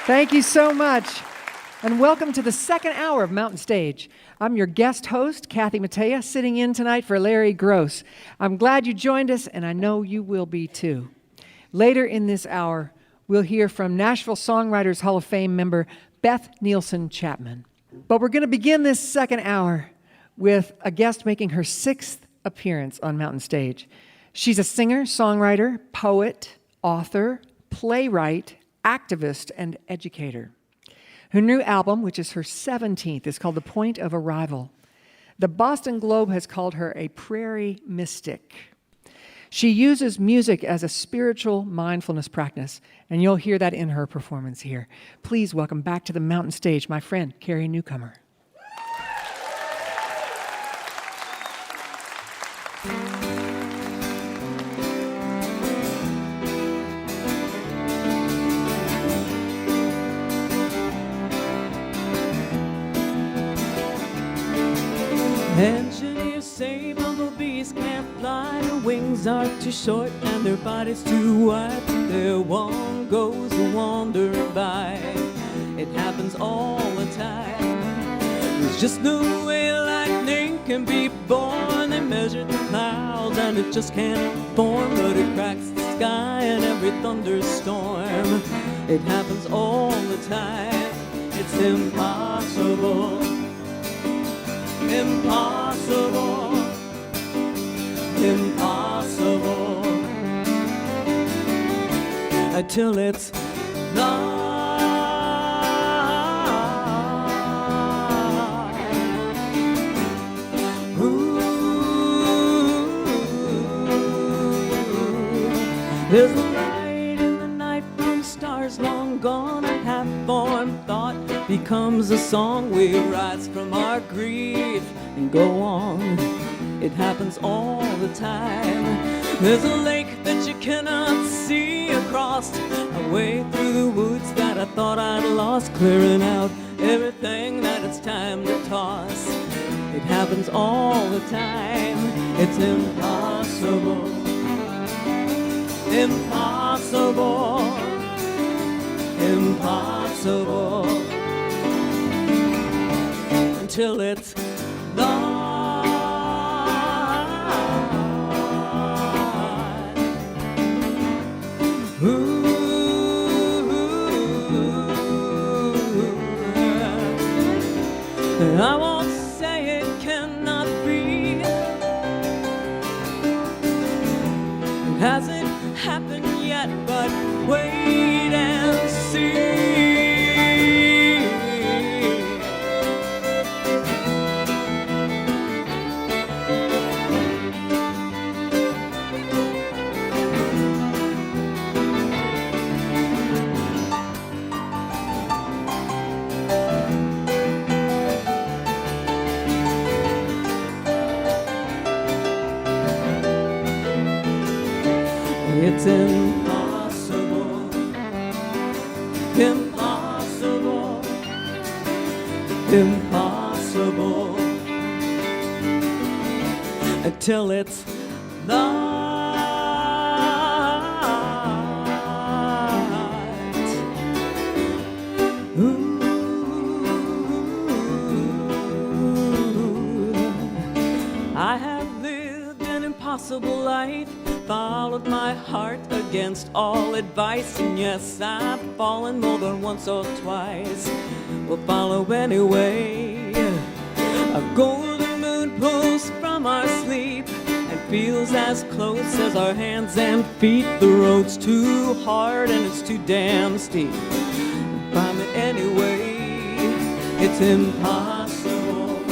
Thank you so much. And welcome to the second hour of Mountain Stage. I'm your guest host, Kathy Mattea, sitting in tonight for Larry Gross. I'm glad you joined us, and I know you will be too. Later in this hour, we'll hear from Nashville Songwriters Hall of Fame member Beth Nielsen Chapman. But we're going to begin this second hour with a guest making her 6th appearance on Mountain Stage. She's a singer, songwriter, poet, author, playwright, activist, and educator. Her new album, which is her 17th, is called The Point of Arrival. The Boston Globe has called her a prairie mystic. She uses music as a spiritual mindfulness practice, and you'll hear that in her performance here. Please welcome back to the Mountain Stage my friend, Carrie Newcomer. Engineers say bumblebees can't fly. Their wings are too short and their bodies too wide. There one goes wandering by. It happens all the time. There's just no way lightning can be born. They measured the clouds and it just can't form, but it cracks the sky in every thunderstorm. It happens all the time. It's impossible. Impossible, impossible, until it's not. There's a light in the night from stars long gone. A half-formed thought becomes a song. We rise from our grief and go on. It happens all the time. There's a lake that you cannot see across, a way through the woods that I thought I'd lost, clearing out everything that it's time to toss. It happens all the time. It's impossible. Impossible. Impossible. Until it's not. Ooh. I won't say it cannot be. It hasn't happened yet, but wait and see. It's impossible, impossible, impossible, until it's not. Ooh. I have lived an impossible life, followed my heart against all advice, and yes, I've fallen more than once or twice. Will follow anyway. A golden moon pulls from our sleep and feels as close as our hands and feet. The road's too hard and it's too damn steep. Climb it anyway. It's impossible.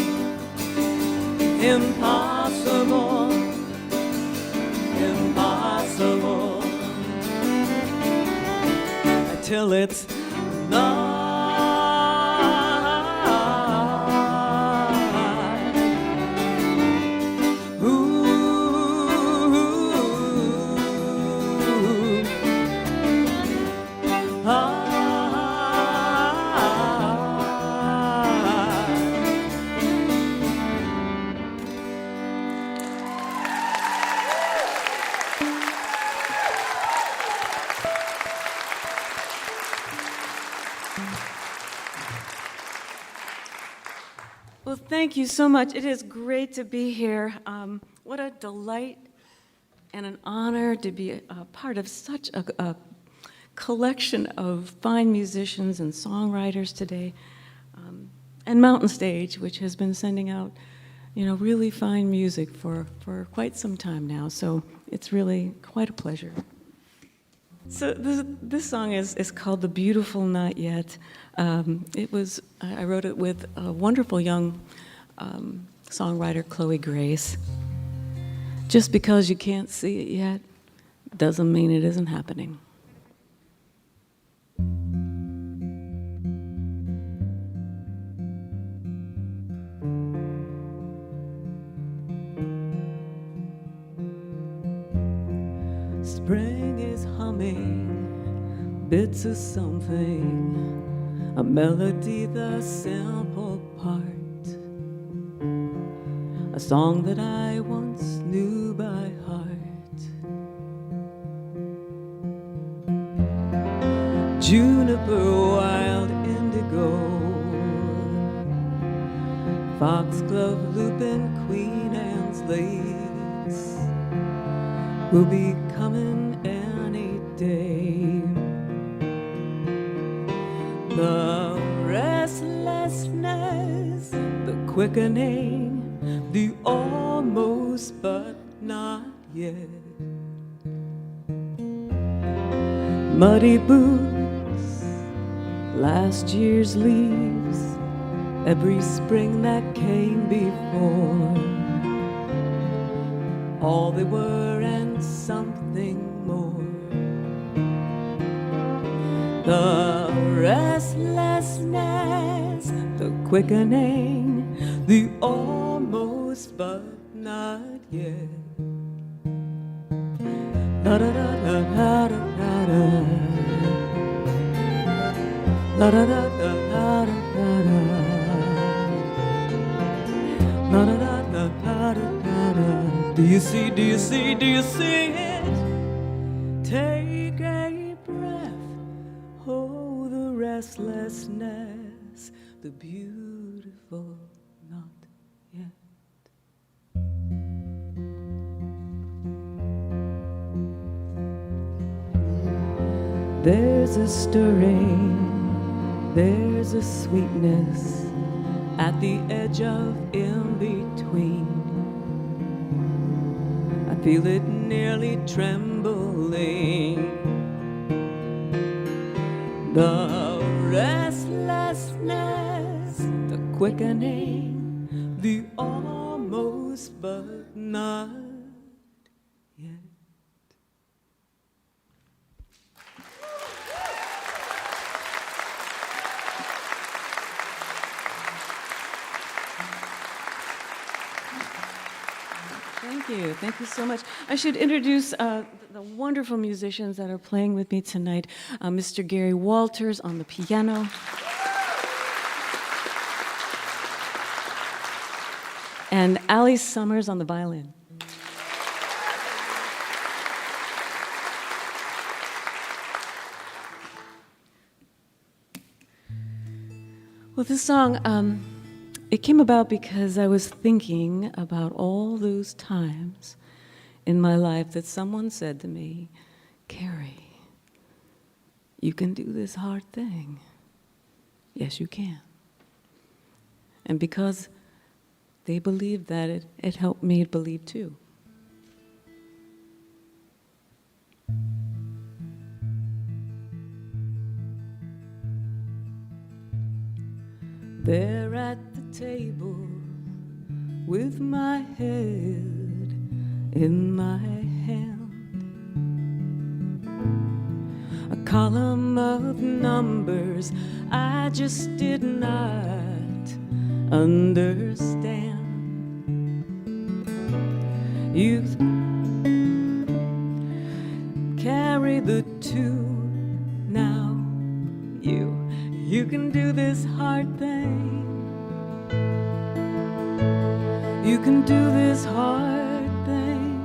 Impossible. Impossible, until it's not. Well, thank you so much. It is great to be here. What a delight and an honor to be a part of such a collection of fine musicians and songwriters today. And Mountain Stage, which has been sending out, really fine music for quite some time now. So it's really quite a pleasure. So this song is called "The Beautiful Not Yet." I wrote it with a wonderful young songwriter, Chloe Grace. Just because you can't see it yet doesn't mean it isn't happening. Spring is humming bits of something, a melody, the simple part, a song that I once knew by heart. Juniper, wild indigo, foxglove, lupin, Queen Anne's lace will be coming any day. The restlessness, the quickening, the almost but not yet. Muddy boots, last year's leaves, every spring that came before, all they were and something more. The restlessness, the quickening, the almost but not yet. La da da da da da da. La da da da da da da. La da da da da da da. Do you see, do you see, do you see it? Take a breath. Oh, the restlessness, the beautiful not yet. There's a stirring, there's a sweetness at the edge of in-between. I feel it nearly trembling. The restlessness, the quickening, the almost but not yet. Thank you so much. I should introduce the wonderful musicians that are playing with me tonight. Mr. Gary Walters on the piano. And Allie Summers on the violin. Well, this song, it came about because I was thinking about all those times in my life that someone said to me, Carrie, you can do this hard thing. Yes, you can. And because they believed that, it helped me believe too. There at the table with my head in my hand, a column of numbers I just did not understand. You carry the two now. You can do this hard thing. You can do this hard thing.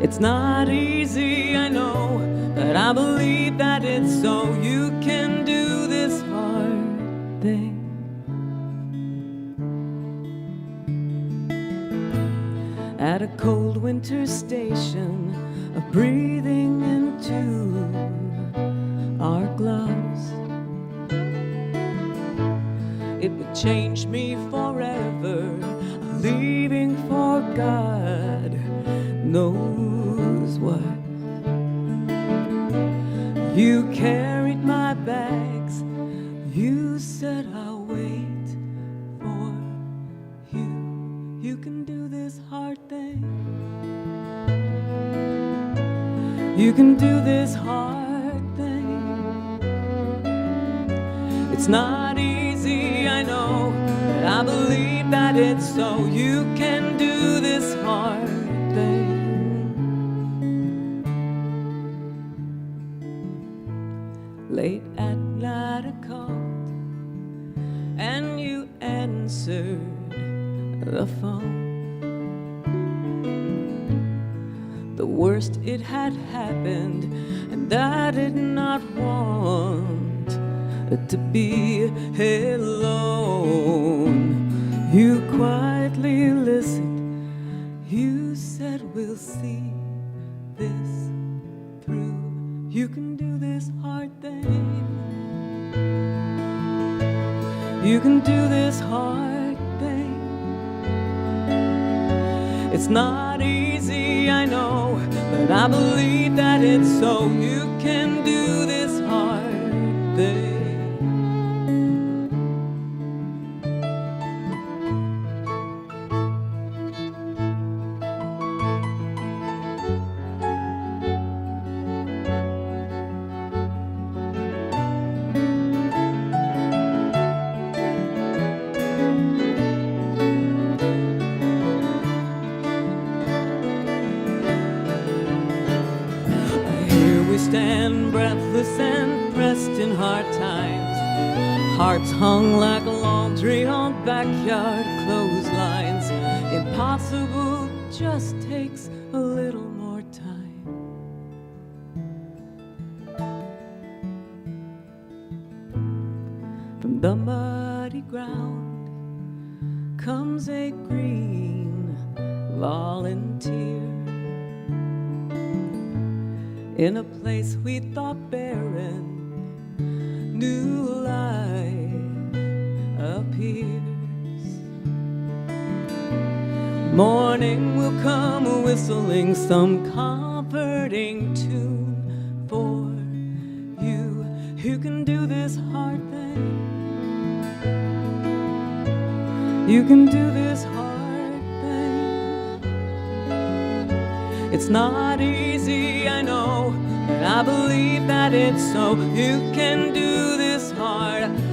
It's not easy, I know, but I believe that it's so. You can do this hard thing. cold winter station of breathing into our gloves. It would change me forever, leaving for God knows what. You carried my bags, you said I'll wait for you. You can do this hard thing. You can do this hard thing. It's not easy, I know, but I believe that it's so. You can do this hard thing. Late at night I called and you answered the phone. The worst, it had happened, and I did not want to be alone. You quietly listened, you said we'll see this through. You can do this hard thing. You can do this hard thing. It's not easy, I know, but I believe that it's so. You can do this hard thing. Stand breathless and pressed in hard times, hearts hung like laundry on backyard clotheslines. Impossible just takes a little more time. From the muddy ground comes a green volunteer. In a place we thought barren, new life appears. Morning will come whistling some comforting tune for you. You can do this hard thing. You can do this hard thing. It's not easy, I know, but I believe that it's so. You can do this hard thing.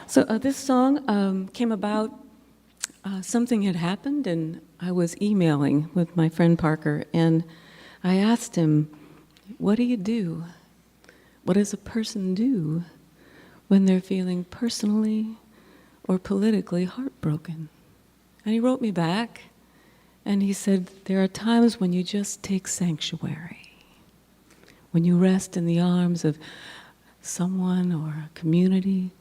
So this song came about, something had happened, and I was emailing with my friend Parker, and I asked him, what do you do? What does a person do when they're feeling personally or politically heartbroken? And he wrote me back, and he said, there are times when you just take sanctuary, when you rest in the arms of someone or a community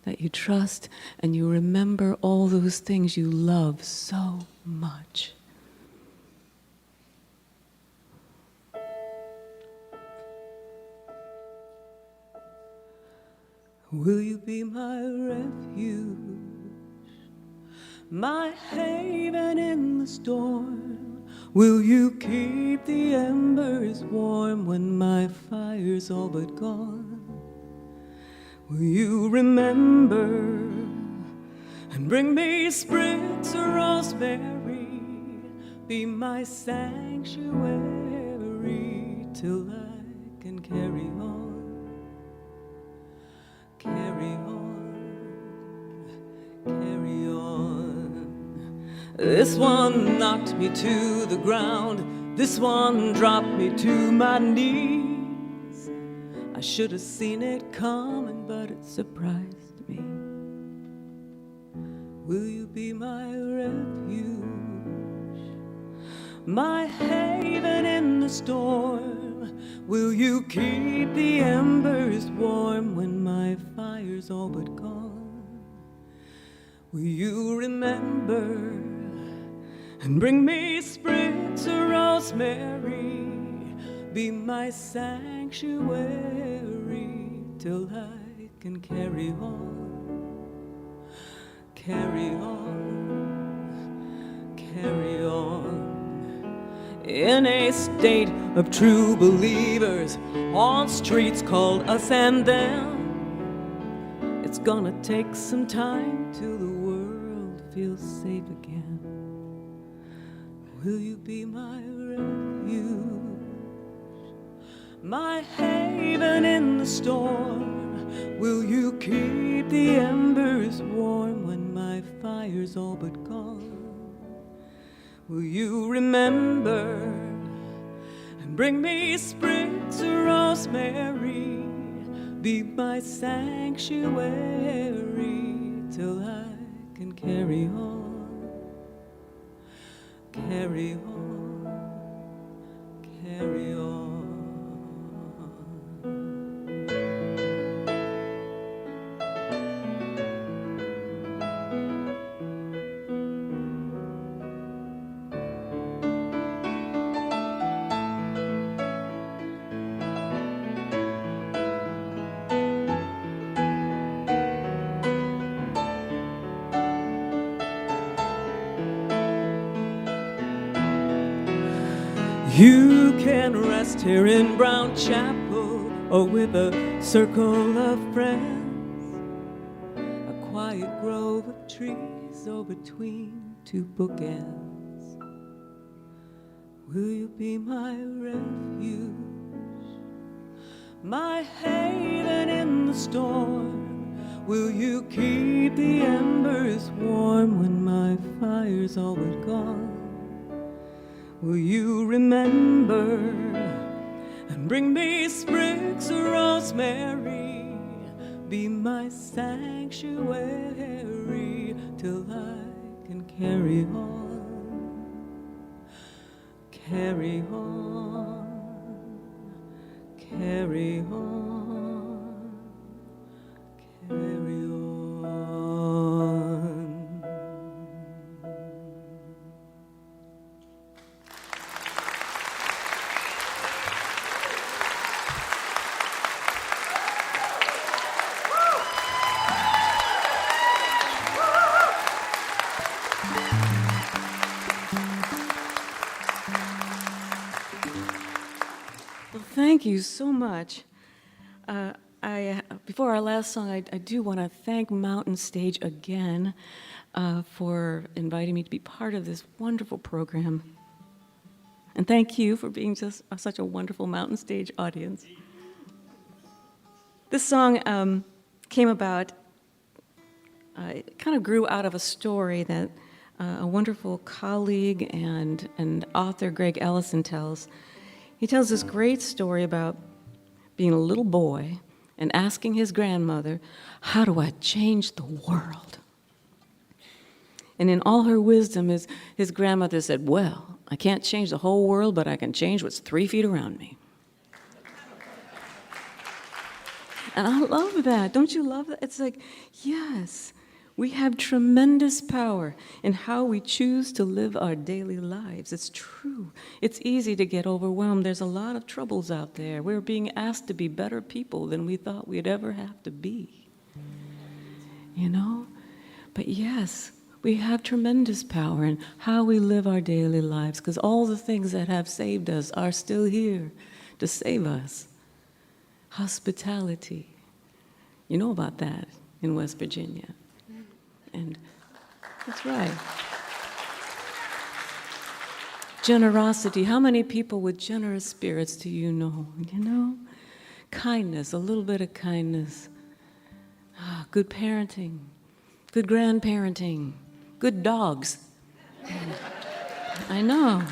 that you trust, and you remember all those things you love so much. Will you be my refuge, my haven in the storm? Will you keep the embers warm when my fire's all but gone? Will you remember and bring me sprigs of rosemary? Be my sanctuary till I can carry on, carry on, carry on. This one knocked me to the ground. This one dropped me to my knees. should have seen it coming, but it surprised me. Will you be my refuge, my haven in the storm? Will you keep the embers warm when my fire's all but gone? Will you remember and bring me sprigs of rosemary? Be my sanctuary till I can carry on, carry on, carry on. In a state of true believers on streets called us and them. It's gonna take some time till the world feels safe again. Will you be my refuge, my haven in the storm? Will you keep the embers warm when my fire's all but gone? Will you remember and bring me sprigs of rosemary? Be my sanctuary till I can carry on, carry on, carry on. You can rest here in Brown Chapel or with a circle of friends, a quiet grove of trees or between two bookends. Will you be my refuge, my haven in the storm? Will you keep the embers warm when my fire's all but gone? Will you remember and bring me sprigs of rosemary? Be my sanctuary till I can carry on, carry on, carry on, carry on. Thank you so much. Before our last song, I do want to thank Mountain Stage again for inviting me to be part of this wonderful program. And thank you for being just such a wonderful Mountain Stage audience. This song came about, it kind of grew out of a story that a wonderful colleague and author, Greg Ellison, tells. He tells this great story about being a little boy and asking his grandmother, how do I change the world? And in all her wisdom, his grandmother said, well, I can't change the whole world, but I can change what's 3 feet around me. And I love that. Don't you love that? It's like, yes, we have tremendous power in how we choose to live our daily lives. It's true. It's easy to get overwhelmed. There's a lot of troubles out there. We're being asked to be better people than we thought we'd ever have to be. You know? But yes, we have tremendous power in how we live our daily lives, because all the things that have saved us are still here to save us. Hospitality. You know about that in West Virginia. And that's right. Generosity. How many people with generous spirits do you know? You know? Kindness, a little bit of kindness. Good parenting. Good grandparenting. Good dogs. I know.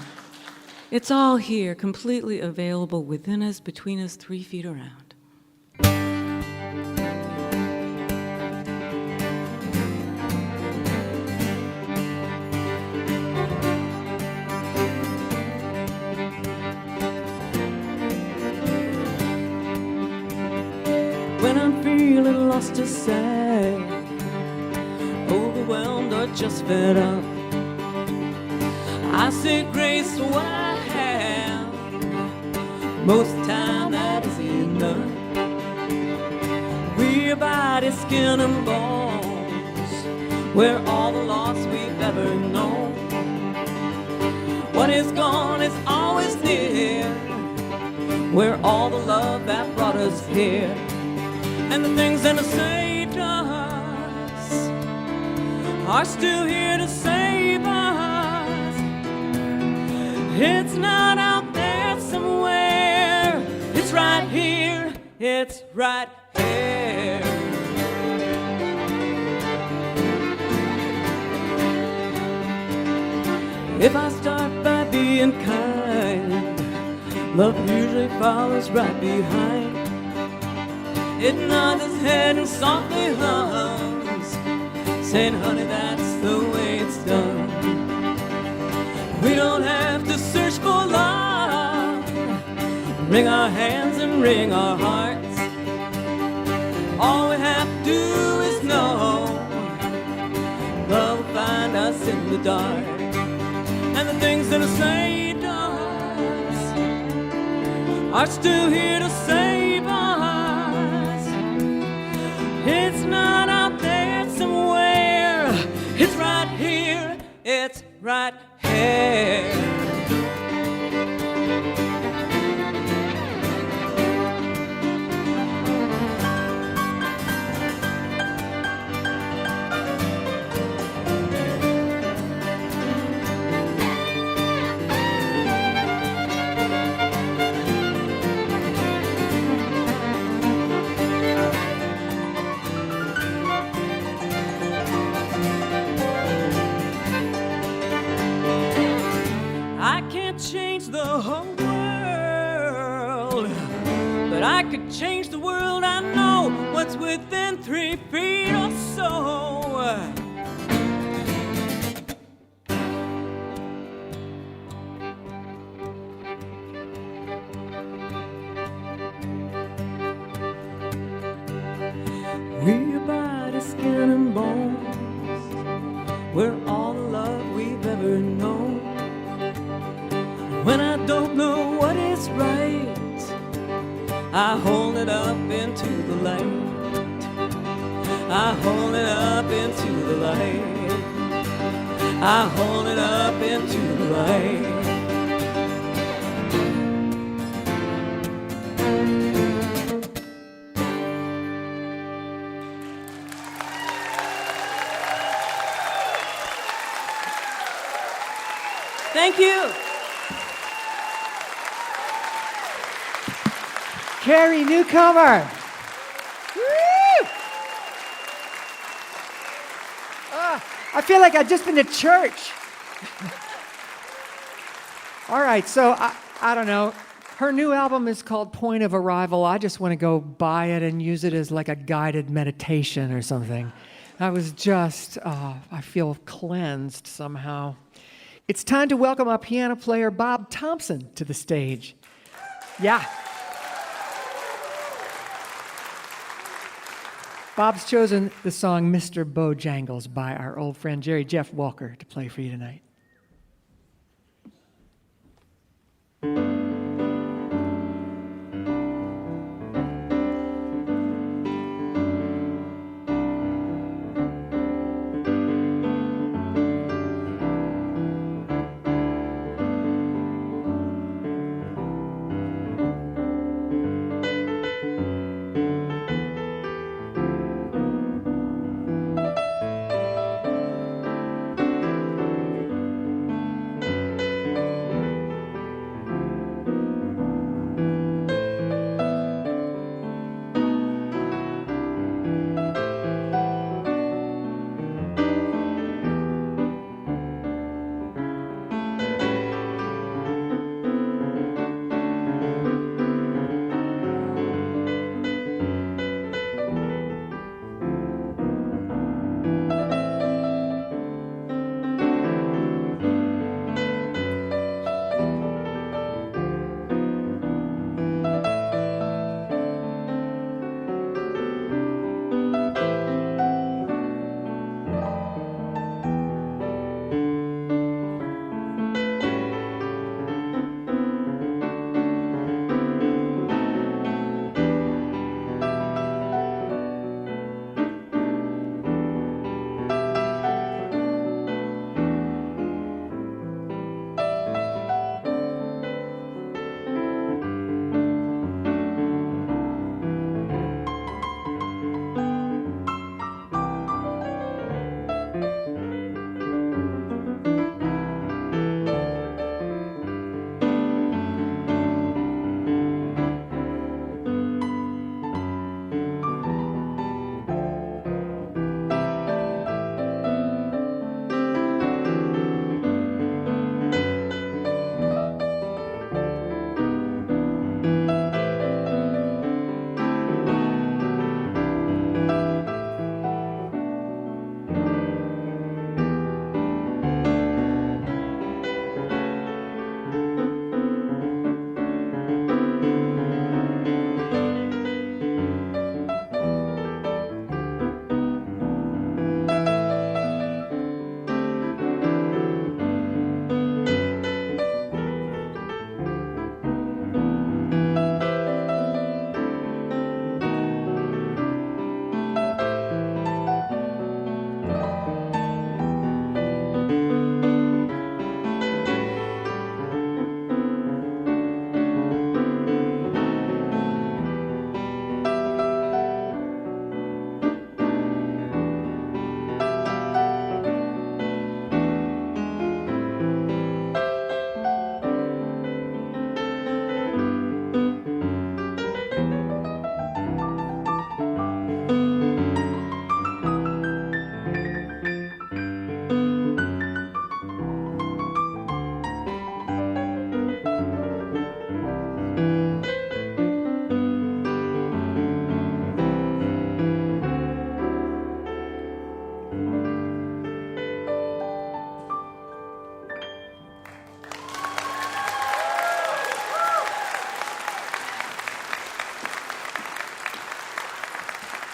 It's all here, completely available within us, between us, 3 feet around. lost to say, overwhelmed or just fed up. I say grace for what I have, most of the time that is enough. We're body, skin and bones, we're all the loss we've ever known. What is gone is always near, we're all the love that brought us here. And the things that saved us are still here to save us. It's not out there somewhere, it's right here, it's right here. If I start by being kind, love usually follows right behind. It nods its head and softly hums, saying, honey, that's the way it's done. We don't have to search for love, wring our hands and wring our hearts. All we have to do is know love will find us in the dark. And the things that have saved us are still here to save us. It's not out there somewhere, it's right here, it's right here. Change the whole world, but I could change the world. I know what's within 3 feet or so. We're body, skin and bones, we're all the love we've ever known. When I don't know what is right, I hold it up into the light. I hold it up into the light. I hold it up into the light. Thank you. Carrie, Newcomer. Woo! I feel like I've just been to church. All right, so I don't know. Her new album is called Point of Arrival. I just want to go buy it and use it as like a guided meditation or something. I was just, I feel cleansed somehow. It's time to welcome our piano player, Bob Thompson, to the stage. Yeah. Bob's chosen the song Mr. Bojangles by our old friend Jerry Jeff Walker to play for you tonight.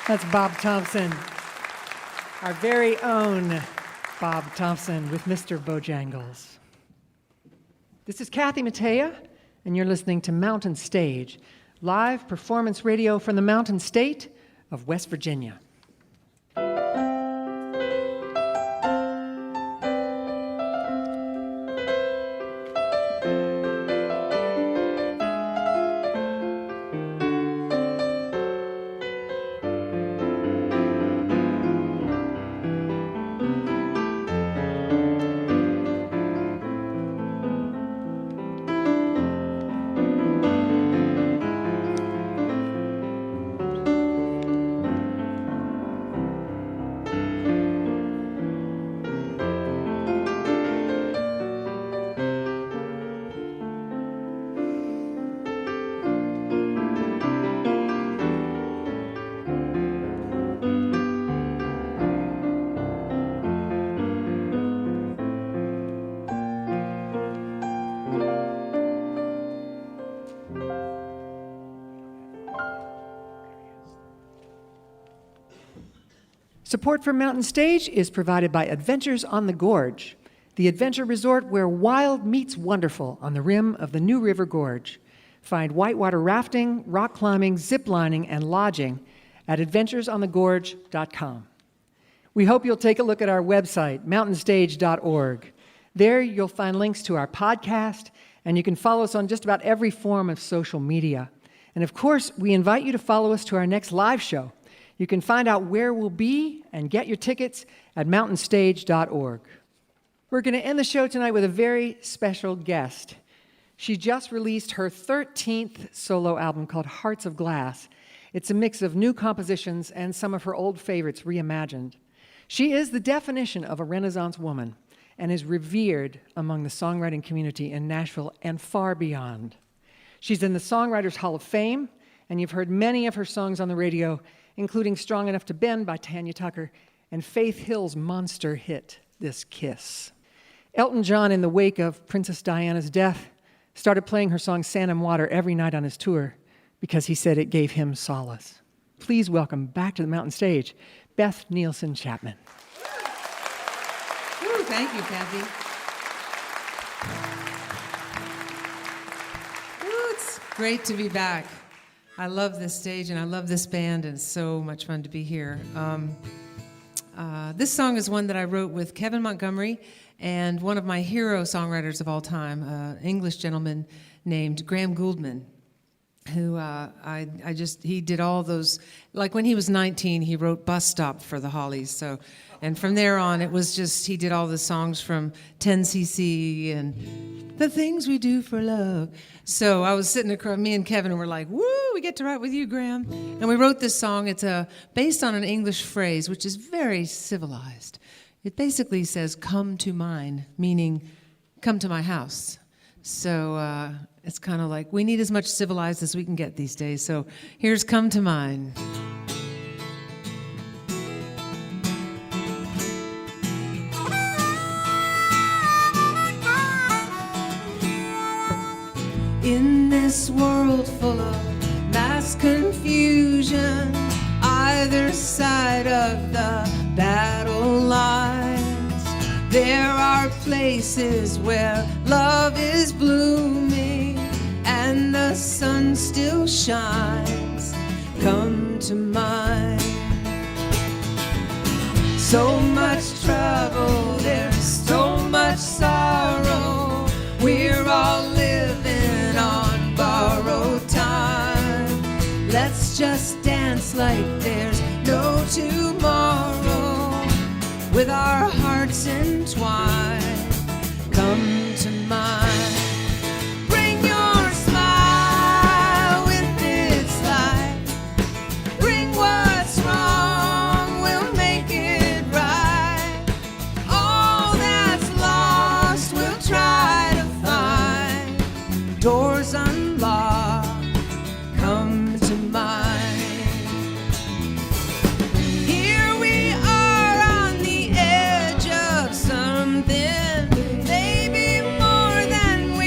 That's Bob Thompson, our very own Bob Thompson with Mr. Bojangles. This is Kathy Mattea, and you're listening to Mountain Stage, live performance radio from the Mountain State of West Virginia. Support for Mountain Stage is provided by Adventures on the Gorge, the adventure resort where wild meets wonderful on the rim of the New River Gorge. Find whitewater rafting, rock climbing, zip lining, and lodging at adventuresonthegorge.com. We hope you'll take a look at our website, mountainstage.org. There you'll find links to our podcast, and you can follow us on just about every form of social media. And of course, we invite you to follow us to our next live show. You can find out where we'll be and get your tickets at mountainstage.org. We're going to end the show tonight with a very special guest. She just released her 13th solo album called Hearts of Glass. It's a mix of new compositions and some of her old favorites reimagined. She is the definition of a Renaissance woman and is revered among the songwriting community in Nashville and far beyond. She's in the Songwriters Hall of Fame, and you've heard many of her songs on the radio, including Strong Enough to Bend by Tanya Tucker and Faith Hill's monster hit, This Kiss. Elton John, in the wake of Princess Diana's death, started playing her song Sand and Water every night on his tour because he said it gave him solace. Please welcome back to the Mountain Stage, Beth Nielsen Chapman. Ooh, thank you, Kathy. Ooh, it's great to be back. I love this stage and I love this band, and it's so much fun to be here. This song is one that I wrote with Kevin Montgomery and one of my hero songwriters of all time, an English gentleman named Graham Gouldman, who he did all those, like when he was 19, he wrote Bus Stop for the Hollies. So, and from there on, it was just, he did all the songs from 10cc and The Things We Do for Love. So I was sitting across, me and Kevin were like, woo, we get to write with you, Graham. And we wrote this song. It's based on an English phrase, which is very civilized. It basically says, come to mine, meaning come to my house. So it's kind of like, we need as much civilized as we can get these days. So here's Come to Mine. In this world full of mass confusion, either side of the battle lines, there are places where love is blooming and the sun still shines. Come to mine. So much trouble, there's so much sorrow, we're all living on borrowed time. Let's just dance like there's no tomorrow, with our hearts entwined. Come to mine. Bring your smile with its light. Bring what's wrong, we'll make it right. All that's lost, we'll try to find. Doors unlocked, come to mine. Here we are on the edge of something, maybe more than we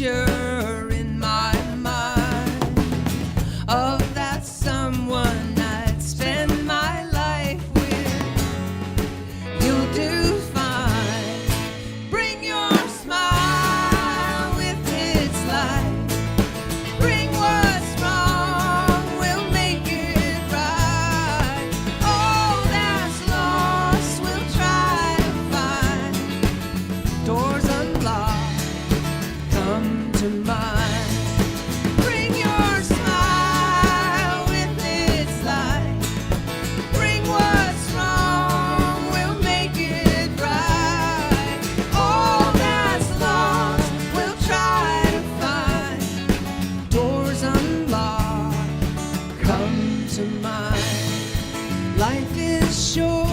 picture in my mind of that someone I'd spend my life with. You'll do fine. Bring your smile with its light. Bring what's wrong, we'll make it right. All that's lost, we'll try to find. Doors unlocked, come to mind. Bring your smile with its light. Bring what's wrong, we'll make it right. All that's lost, we'll try to find. Doors unlocked, come to mind. Life is short.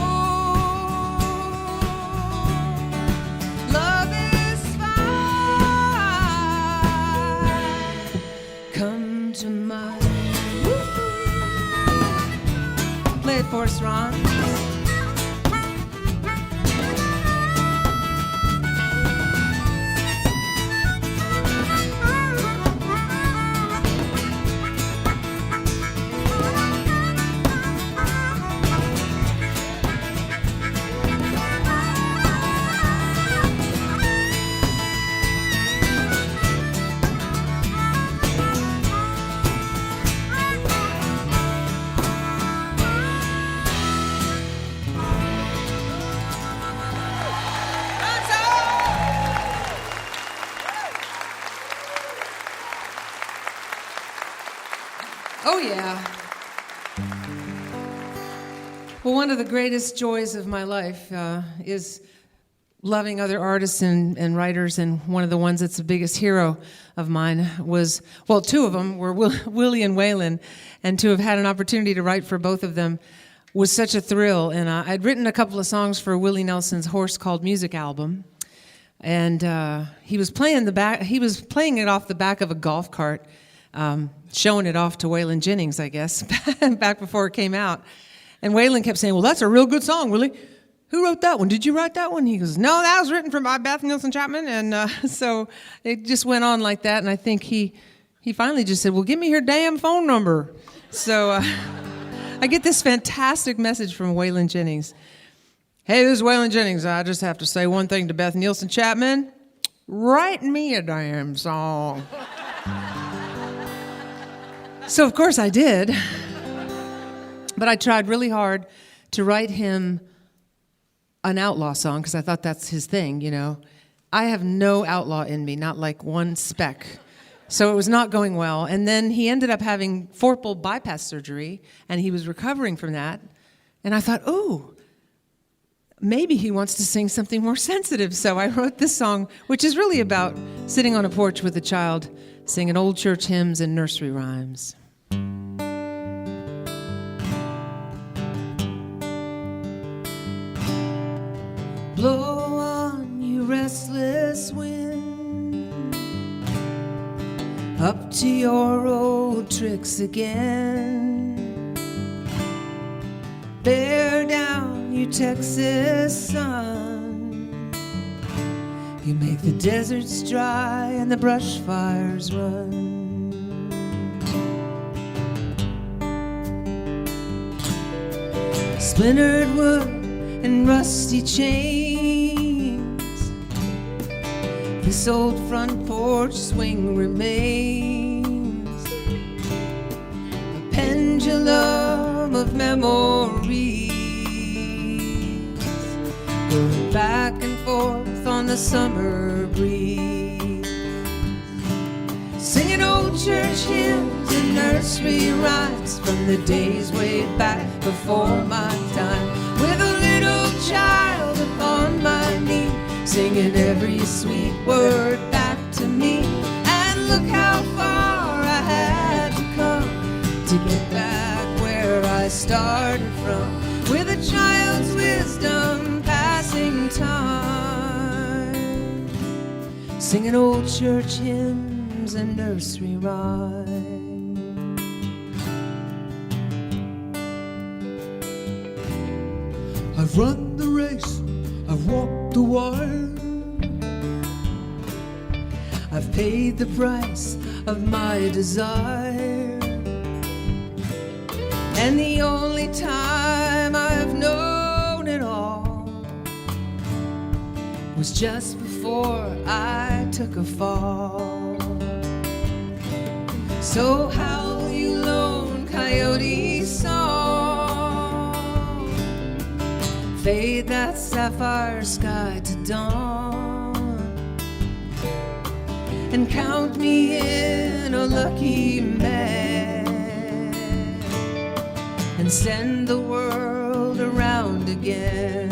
Love is fine. Come to mind. Play it for us, Ron. Oh, yeah. Well, one of the greatest joys of my life is loving other artists and writers, and one of the ones that's the biggest hero of mine was, well, two of them were Willie and Waylon, and to have had an opportunity to write for both of them was such a thrill. And I'd written a couple of songs for Willie Nelson's Horse Called Music album, and he was playing it off the back of a golf cart, showing it off to Waylon Jennings, I guess, back before it came out. And Waylon kept saying, "Well, that's a real good song, Willie. Who wrote that one? Did you write that one?" He goes, "No, that was written by Beth, Nielsen, Chapman." And so it just went on like that. And I think he finally just said, "Well, give me her damn phone number." So I get this fantastic message from Waylon Jennings. "Hey, this is Waylon Jennings. I just have to say one thing to Beth Nielsen Chapman. Write me a damn song." So, of course, I did. But I tried really hard to write him an outlaw song, because I thought that's his thing, you know. I have no outlaw in me, not like one speck. So it was not going well. And then he ended up having fourple bypass surgery, and he was recovering from that. And I thought, ooh, maybe he wants to sing something more sensitive. So I wrote this song, which is really about sitting on a porch with a child, singing old church hymns and nursery rhymes. Blow on, you restless wind, up to your old tricks again. Bear down, you Texas sun. You make the deserts dry and the brush fires run. Splintered wood and rusty chains, this old front porch swing remains, a pendulum of memories, going back and forth on the summer breeze, singing old church hymns and nursery rhymes from the days way back before my time, with a little child upon my knee, singing every sweet word back to me. And look how far I had to come to get back where I started from, with a child's wisdom passing time, singing old church hymns and nursery rhymes. I've run the race, I've walked the wire, I've paid the price of my desire. And the only time I've known it all was just before I took a fall. So howl, you lone coyote song, fade that sapphire sky to dawn, and count me in a lucky man, and send the world around again.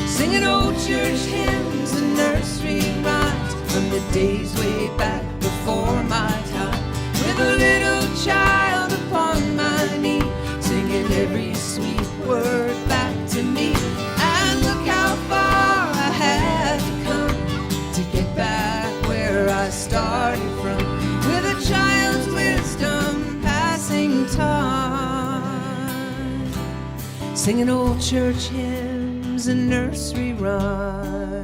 Singing old church hymns and nursery rhymes from the days way back before my time, with a little child upon my knee, singing every sweet word back to me. And look how far I had to come to get back where I started from, with a child's wisdom passing time, singing old church hymns and nursery rhymes.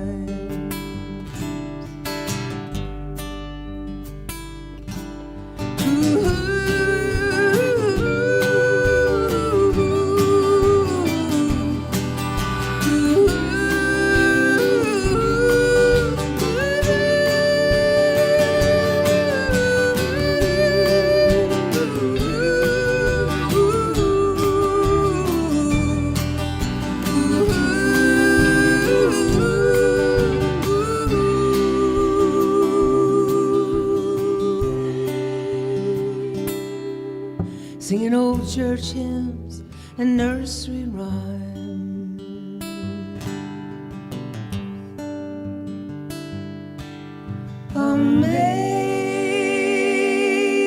Singing old church hymns and nursery rhymes.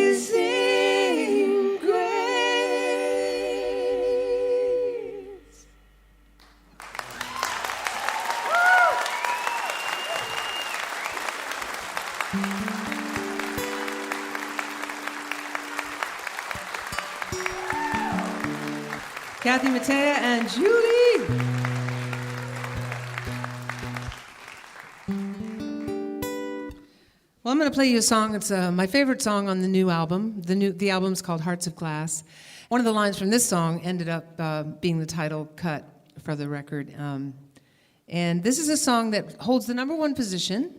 Amazing grace. Kathy Mattea and Julie. Well, I'm going to play you a song. It's my favorite song on the new album. The album's called Hearts of Glass. One of the lines from this song ended up being the title cut for the record. And this is a song that holds the #1 position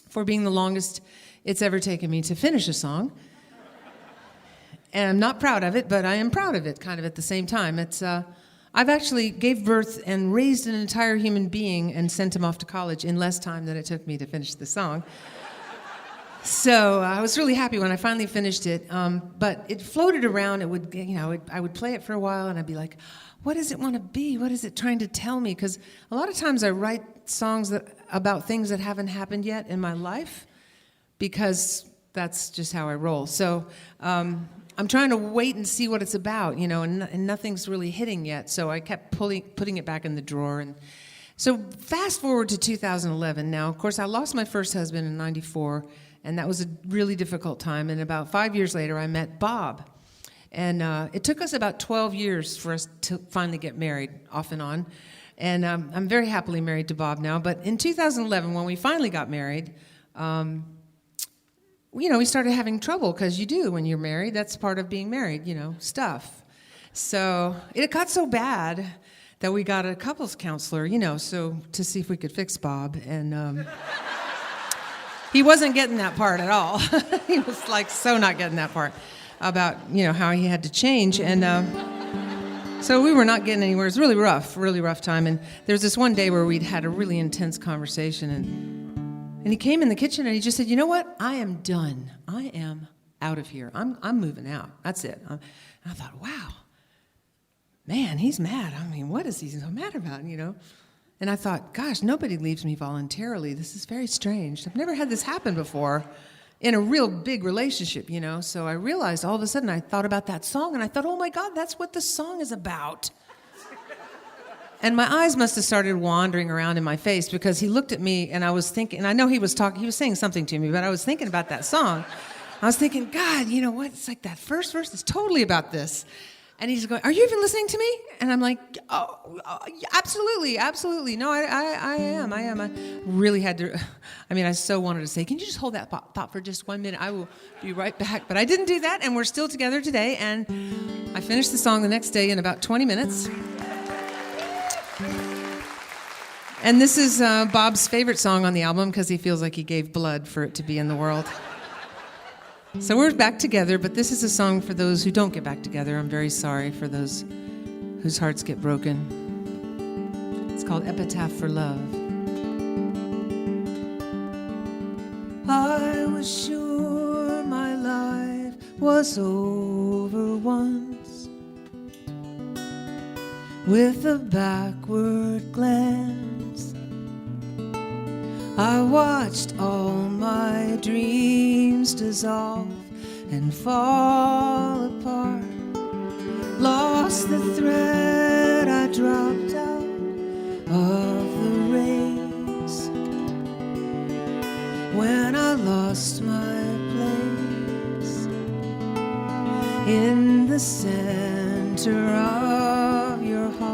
for being the longest it's ever taken me to finish a song. And I'm not proud of it, but I am proud of it kind of at the same time. It's I've actually gave birth and raised an entire human being and sent him off to college in less time than it took me to finish the song. So I was really happy when I finally finished it. But it floated around. It would, I would play it for a while, and I'd be like, "What does it want to be? What is it trying to tell me?" Because a lot of times I write songs about things that haven't happened yet in my life, because that's just how I roll. So I'm trying to wait and see what it's about, and nothing's really hitting yet. So I kept putting it back in the drawer. And so fast forward to 2011. Now, of course, I lost my first husband in '94, and that was a really difficult time. And about 5 years later, I met Bob. And it took us about 12 years for us to finally get married, off and on. And I'm very happily married to Bob now. But in 2011, when we finally got married, we started having trouble, because you do when you're married. That's part of being married, stuff. So it got so bad that we got a couples counselor, so to see if we could fix Bob. And he wasn't getting that part at all. He was so not getting that part about, how he had to change. And so we were not getting anywhere. It was really rough time. And there was this one day where we'd had a really intense conversation, and he came in the kitchen and he just said, "You know what? I am done. I am out of here. I'm moving out. That's it." And I thought, wow, man, he's mad. I mean, what is he so mad about, And I thought, gosh, nobody leaves me voluntarily. This is very strange. I've never had this happen before in a real big relationship, So I realized all of a sudden I thought about that song, and I thought, oh my God, that's what the song is about. And my eyes must have started wandering around in my face, because he looked at me, and I was thinking, and I know he was saying something to me, but I was thinking about that song. I was thinking, God, you know what? It's like that first verse is totally about this. And he's going, "Are you even listening to me?" And I'm like, "Oh, absolutely, absolutely. No, I am. I really had to. I so wanted to say, can you just hold that thought for just 1 minute? I will be right back." But I didn't do that, and we're still together today. And I finished the song the next day in about 20 minutes. And this is Bob's favorite song on the album because he feels like he gave blood for it to be in the world. So we're back together, but this is a song for those who don't get back together. I'm very sorry for those whose hearts get broken. It's called Epitaph for Love. I was sure my life was over once, with a backward glance I watched all my dreams dissolve and fall apart. Lost the thread, I dropped out of the race. When I lost my place in the center of your heart.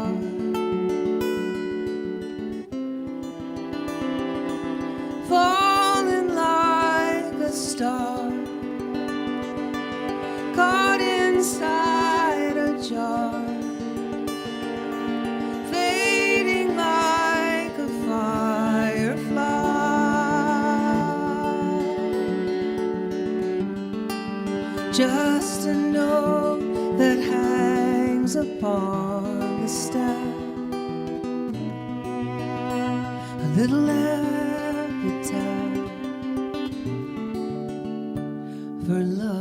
Falling like a star, caught inside a jar, fading like a firefly. Just a note that hangs upon the staff, a little epitaph for love.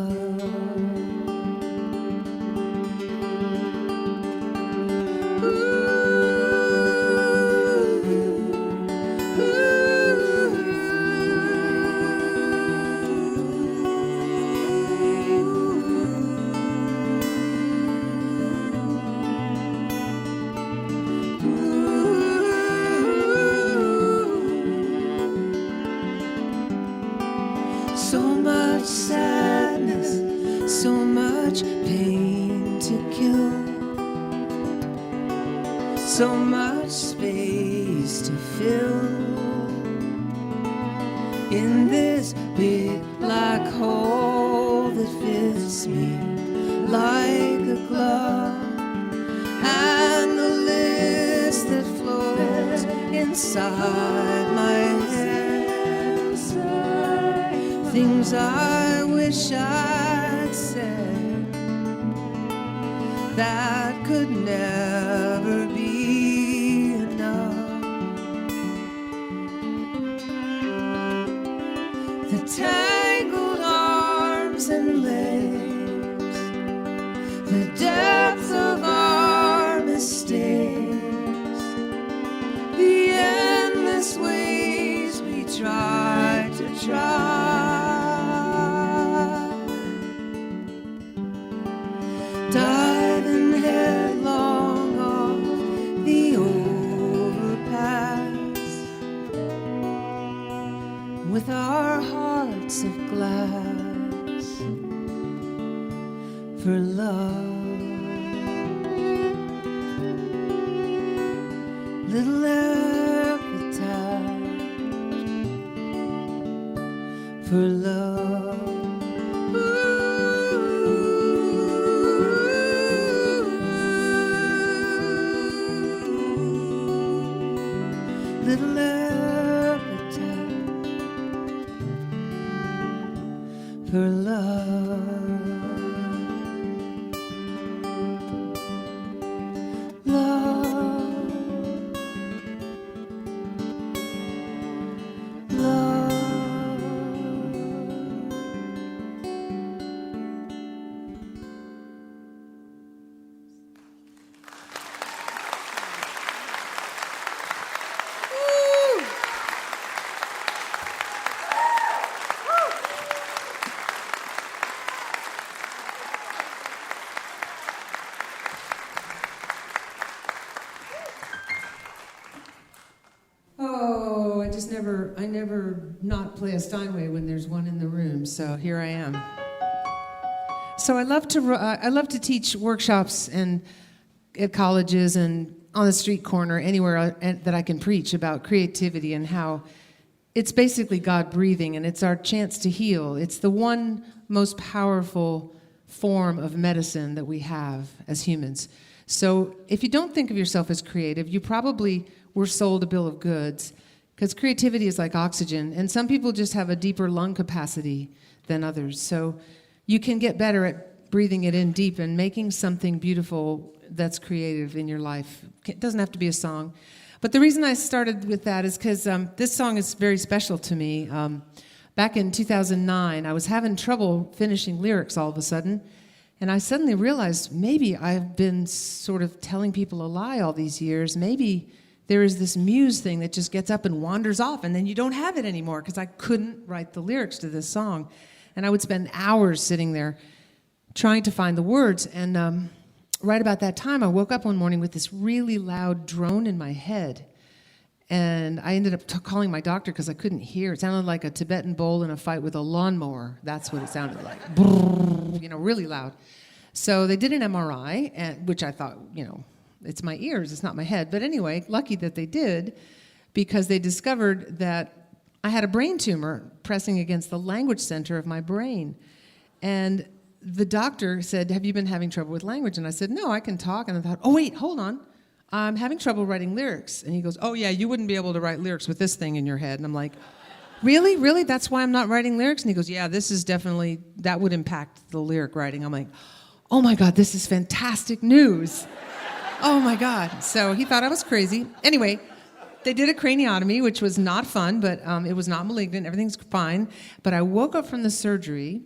So much sadness, so much pain to kill, so much space to fill in this big black hole that fits me like a glove, and the list that floats inside my head, things I wish I'd said that could never be enough. The tangled arms and legs, the depth of our mistakes, the endless ways we tried to try. Diving headlong off the overpass, with our hearts of glass for love. Little epitaph for love. Little epitaph for love. Love, love. Oh, I never not play a Steinway when there's one in the room, so here I am. So I love to teach workshops and at colleges and on the street corner, anywhere that I can preach about creativity and how it's basically God breathing, and it's our chance to heal. It's the one most powerful form of medicine that we have as humans. So if you don't think of yourself as creative, you probably were sold a bill of goods, because creativity is like oxygen, and some people just have a deeper lung capacity than others. So you can get better at breathing it in deep and making something beautiful that's creative in your life. It doesn't have to be a song. But the reason I started with that is because this song is very special to me. Back in 2009, I was having trouble finishing lyrics all of a sudden, and I suddenly realized maybe I've been sort of telling people a lie all these years. Maybe there is this muse thing that just gets up and wanders off, and then you don't have it anymore, because I couldn't write the lyrics to this song. And I would spend hours sitting there trying to find the words, and right about that time, I woke up one morning with this really loud drone in my head. And I ended up calling my doctor because I couldn't hear. It sounded like a Tibetan bull in a fight with a lawnmower. That's what it sounded like. Really loud. So they did an MRI, which I thought, it's my ears, it's not my head. But anyway, lucky that they did, because they discovered that I had a brain tumor pressing against the language center of my brain. And the doctor said, "Have you been having trouble with language?" And I said, "No, I can talk." And I thought, "Oh, wait, hold on. I'm having trouble writing lyrics." And he goes, "Oh, yeah, you wouldn't be able to write lyrics with this thing in your head." And I'm like, "Really? Really? That's why I'm not writing lyrics?" And he goes, "Yeah, this is definitely, that would impact the lyric writing." I'm like, "Oh, my God, this is fantastic news. Oh, my God." So he thought I was crazy. Anyway, they did a craniotomy, which was not fun, but it was not malignant. Everything's fine. But I woke up from the surgery,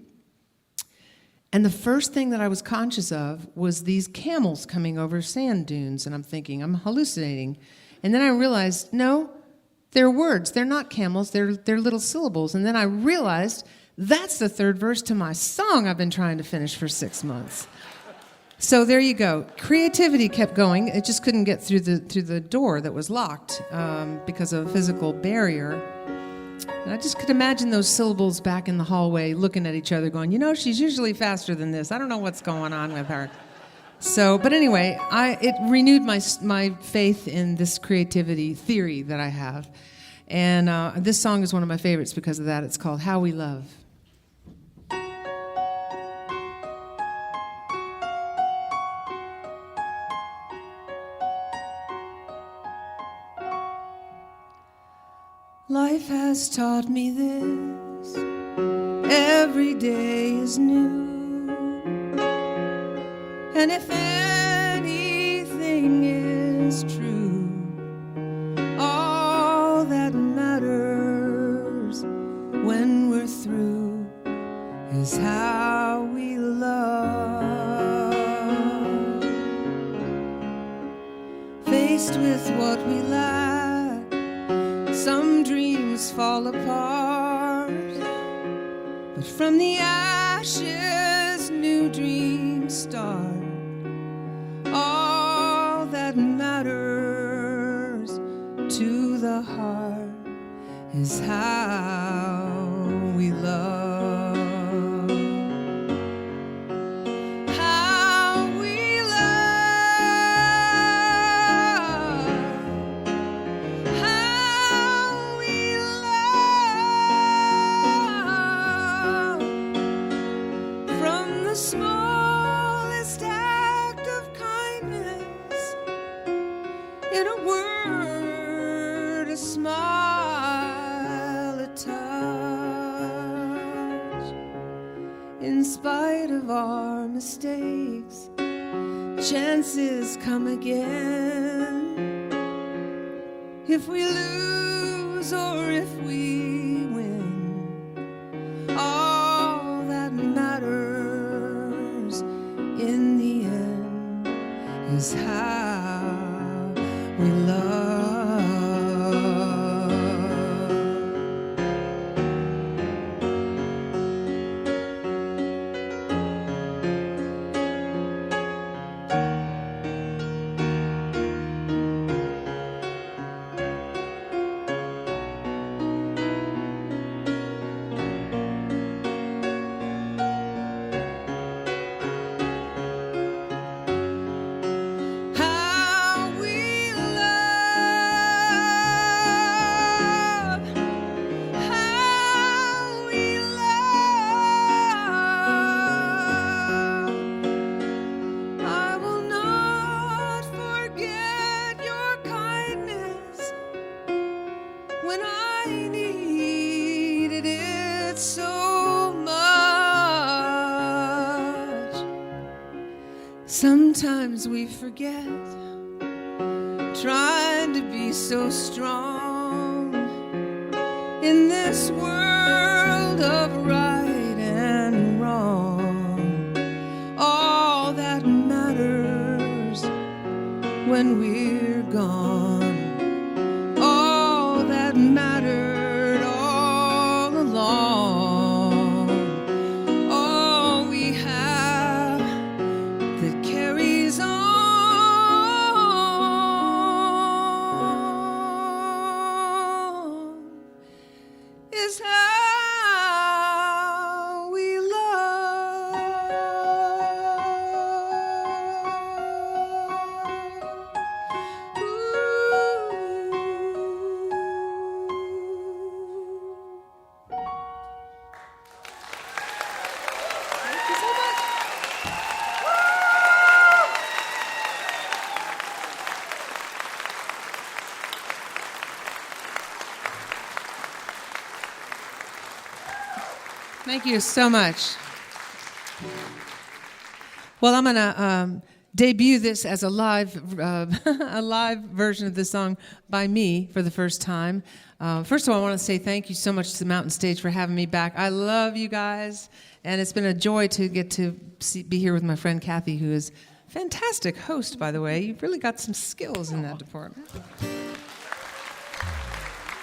and the first thing that I was conscious of was these camels coming over sand dunes, and I'm thinking, I'm hallucinating. And then I realized, no, they're words. They're not camels. They're little syllables. And then I realized that's the third verse to my song I've been trying to finish for 6 months. So there you go. Creativity kept going. It just couldn't get through the door that was locked because of a physical barrier. And I just could imagine those syllables back in the hallway looking at each other going, she's usually faster than this. I don't know what's going on with her. So, but anyway, it renewed my faith in this creativity theory that I have. And this song is one of my favorites because of that. It's called How We Love. Life has taught me this, every day is new, and if anything is true, all that matters when we're through is how we love. Faced with what we lack, some dreams fall apart, but from the ashes, new dreams start. All that matters to the heart is how we love. Smallest act of kindness, in a word, a smile, a touch. In spite of our mistakes, chances come again. If we lose or if we win, all that matters in the end is how we love. Sometimes we forget, trying to be so strong in this world of right and wrong. All that matters when we're gone, all that mattered all along, all we have that carries on is how we love. Thank you so much. Thank you so much. Well, I'm going to debut this as a live a live version of this song by me for the first time. First of all, I want to say thank you so much to the Mountain Stage for having me back. I love you guys, and it's been a joy to get to be here with my friend Kathy, who is a fantastic host, by the way. You've really got some skills in that department.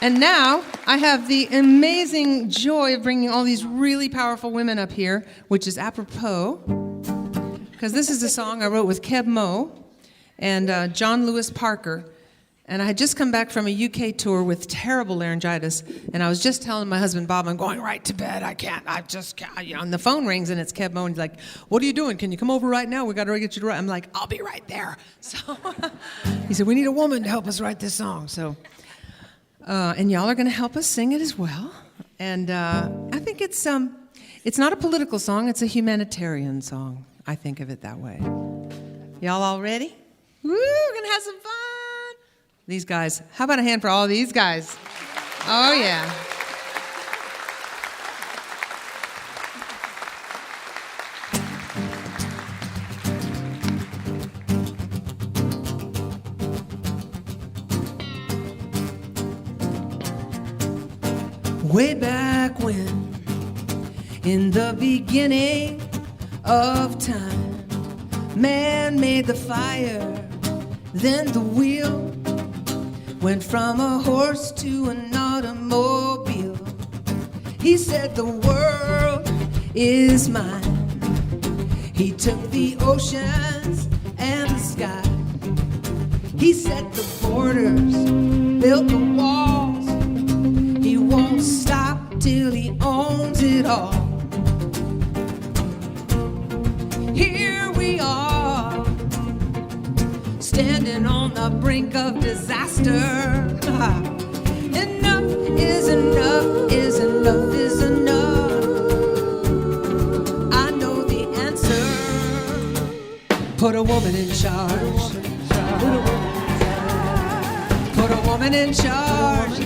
And now I have the amazing joy of bringing all these really powerful women up here, which is apropos, because this is a song I wrote with Keb Mo and John Lewis Parker. And I had just come back from a UK tour with terrible laryngitis, and I was just telling my husband, Bob, I'm going right to bed. I just can't. You know, and the phone rings, and it's Keb Mo, and he's like, what are you doing? Can you come over right now? We got to get you to write. I'm like, I'll be right there. So he said, we need a woman to help us write this song. So. And y'all are going to help us sing it as well. And I think it's not a political song, it's a humanitarian song. I think of it that way. Y'all all ready? Woo, we're going to have some fun. These guys, how about a hand for all these guys? Oh, yeah. Way back when, in the beginning of time, man made the fire, then the wheel went from a horse to an automobile. He said the world is mine. He took the oceans and the sky. He set the borders, built the walls. He won't stop till he owns it all. Here we are, standing on the brink of disaster. Enough is enough, is enough, is enough. I know the answer. Put a woman in charge. Put a woman in charge.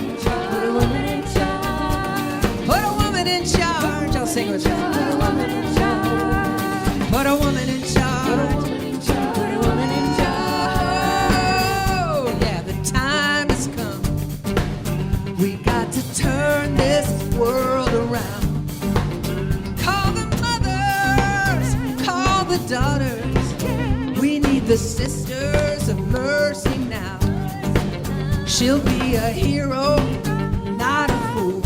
Put a woman in charge. I'll sing with you. Put a woman in charge. Put a woman in charge. Put a woman in charge. Oh, yeah, the time has come. We got to turn this world around. Call the mothers, call the daughters. We need the sisters of mercy now. She'll be a hero, not a fool.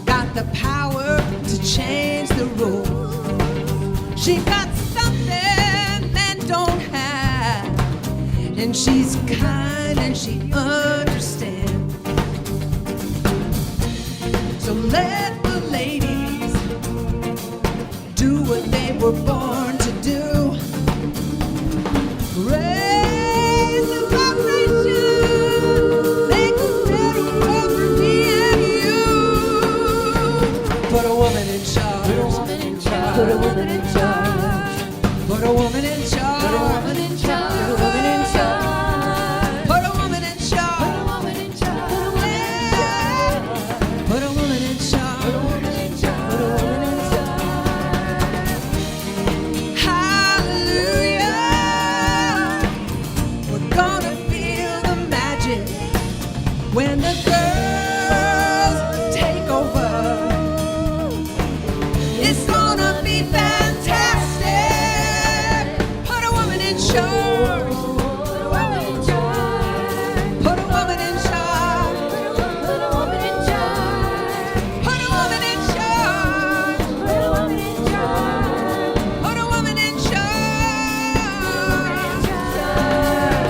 Got the power to change the rules. She got something men don't have, and she's kind and she understands. So let the ladies do what they were born to do. Raise the vibration, make a better world for me and you. Put a woman in charge. Put a woman in charge. Put a woman in charge. Put a woman in charge. Put a woman in charge. Put a woman in charge. Put a woman in charge. when the girls take over. It's gonna be fantastic. Put a woman in charge. Put a woman in charge. Put a woman in charge. Put a woman in charge. Put a woman in charge. Put a woman in charge. Put a woman in charge.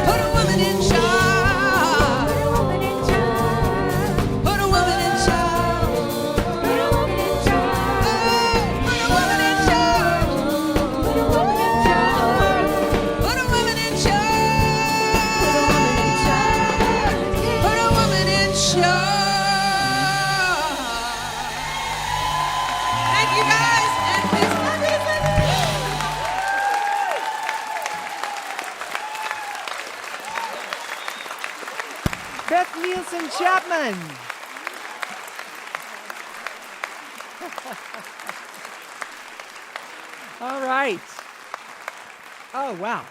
Put a woman in charge. Put a woman in charge. Put a woman in charge. Put a woman in charge. Put a woman in charge. Put a woman in charge. Put a woman in charge. Thank you guys, and please clap your Beth Nielsen Chapman. All right. Oh, wow.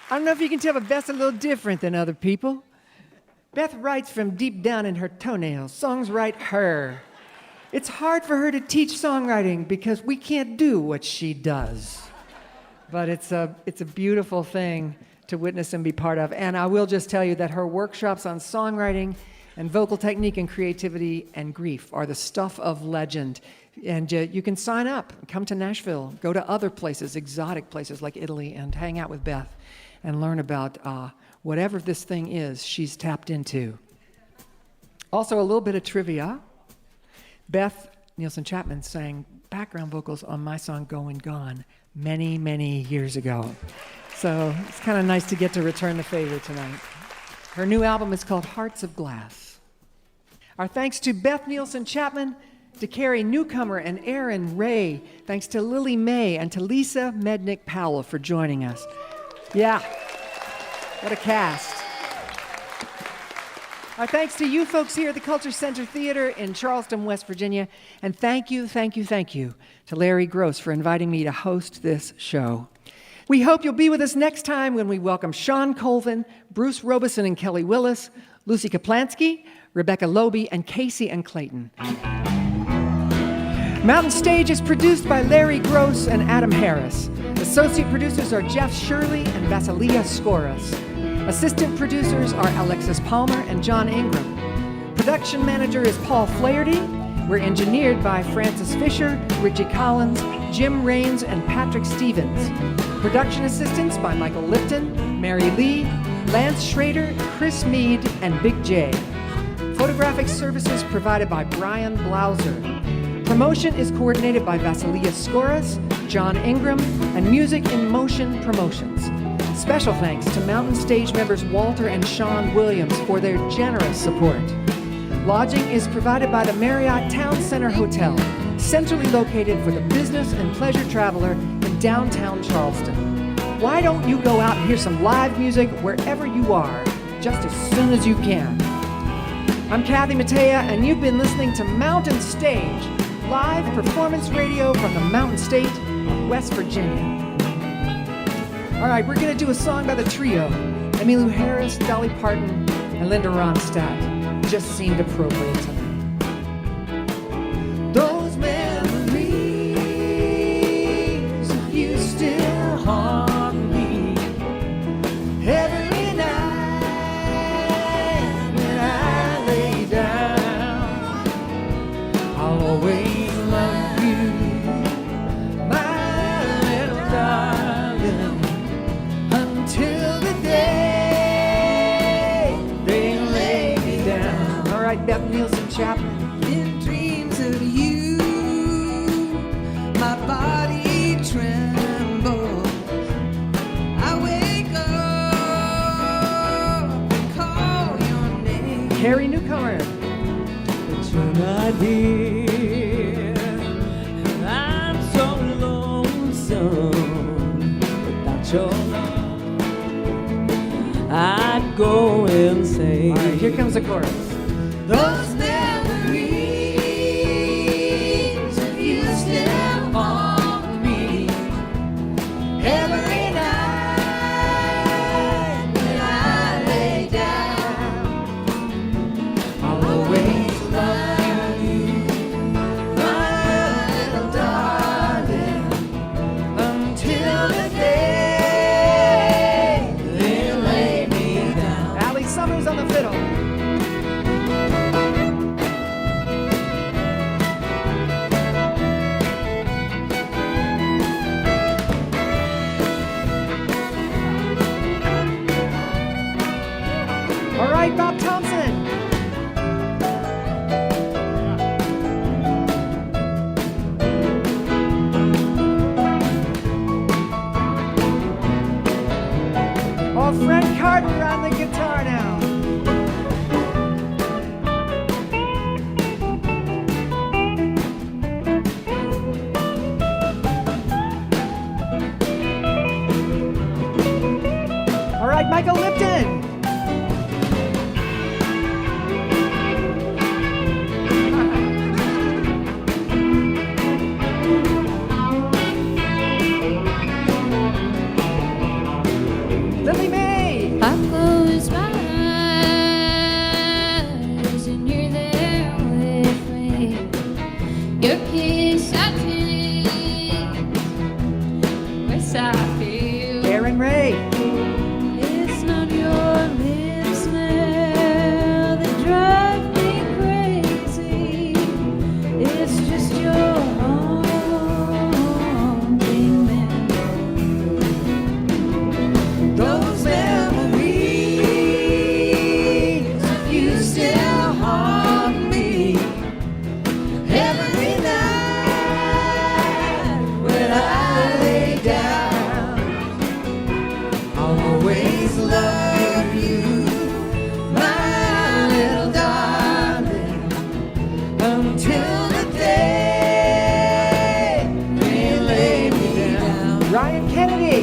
I don't know if you can tell, but Beth's a little different than other people. Beth writes from deep down in her toenails. Songs write her. It's hard for her to teach songwriting because we can't do what she does. But it's a beautiful thing to witness and be part of. And I will just tell you that her workshops on songwriting and vocal technique and creativity and grief are the stuff of legend. And you can sign up, come to Nashville, go to other places, exotic places like Italy, and hang out with Beth and learn about whatever this thing is she's tapped into. Also, a little bit of trivia. Beth Nielsen Chapman sang background vocals on my song Going Gone many, many years ago. So it's kind of nice to get to return the favor tonight. Her new album is called Hearts of Glass. Our thanks to Beth Nielsen Chapman, to Carrie, Newcomer, and Erin, Ray. Thanks to Lillie May and to Lisa Mednick Powell for joining us. Yeah, what a cast. Our thanks to you folks here at the Culture Center Theater in Charleston, West Virginia. And thank you to Larry Gross for inviting me to host this show. We hope you'll be with us next time when we welcome Sean Colvin, Bruce Robeson and Kelly Willis, Lucy Kaplansky, Rebecca Loby, and Casey and Clayton. Mountain Stage is produced by Larry Gross and Adam Harris. Associate producers are Jeff Shirley and Vasilia Skoras. Assistant producers are Alexis Palmer and John Ingram. Production manager is Paul Flaherty. We're engineered by Francis Fisher, Richie Collins, Jim Raines, and Patrick Stevens. Production assistants by Michael Lipton, Mary Lee, Lance Schrader, Chris Mead, and Big J. Photographic services provided by Brian Blauser. Promotion is coordinated by Vasilia Skoras, John Ingram, and Music in Motion Promotions. Special thanks to Mountain Stage members Walter and Sean Williams for their generous support. Lodging is provided by the Marriott Town Center Hotel, centrally located for the business and pleasure traveler in downtown Charleston. Why don't you go out and hear some live music wherever you are, just as soon as you can? I'm Kathy Mattea, and you've been listening to Mountain Stage, live performance radio from the Mountain State of West Virginia. All right, we're going to do a song by the trio, Emmylou Harris, Dolly Parton, and Linda Ronstadt. Just seemed appropriate to me. Those memories of you still haunt me every night when I lay down. I'll always love you, my little darling, until the day they lay me down. All right, Beth Nielsen Chapman. In dreams of you, my body trembles. I wake up and call your name. Carrie, Newcomer. But you're not here. I'm so lonesome without your love. I'd go insane. All right, here comes the chorus. Those memories of you still haunt me every night when I lay down. I'll All right, Bob Thompson. Oh, Fred Carter on the guitar now. All right, Michael Lipton. Lillie Mae. I close my eyes and you're there with me. Your kiss I taste, yes I feel. Erin Ray. It's not your lips now that drive me crazy. It's just your haunting memory. Those memories of you still haunt me every night when I lay down. I'll always love you, my little darling, until the day they lay me down. Ryan Kennedy.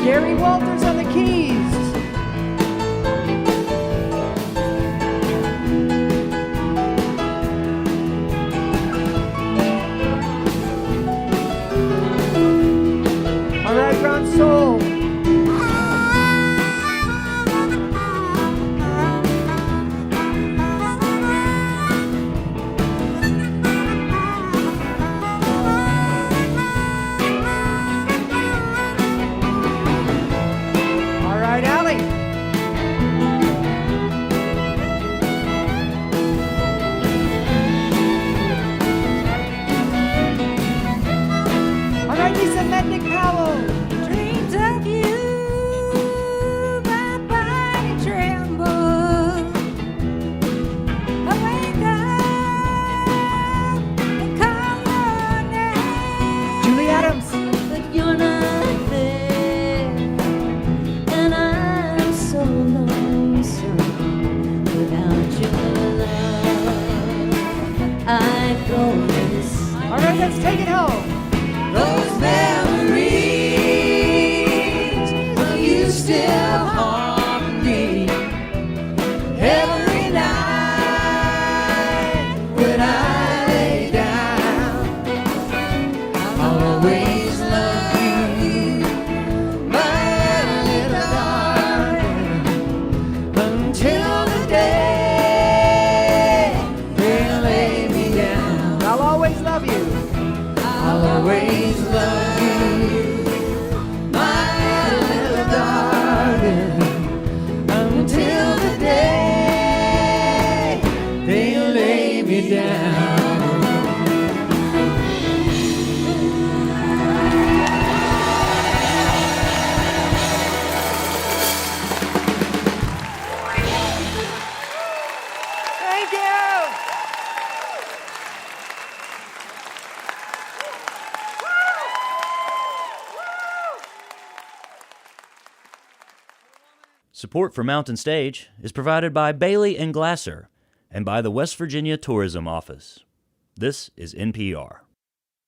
Gary Walters on the keys. All right, Ron Soul. All right, Allie. All right, Lisa Mednick Powell. Dreams of you, my body trembles. I wake up and call your name, Julie Adams. but you're not there, and I'm so lonesome without your love. I go this. All right, let's take it home. Those memories of you still haunt me every night when I lay down. I'll always love you, my little darling, until the day they lay me down. I'll always love you. I'll always love you, my little darling, until the day they lay me down. Thank you. Support for Mountain Stage is provided by Bailey and Glasser and by the West Virginia Tourism Office. This is NPR.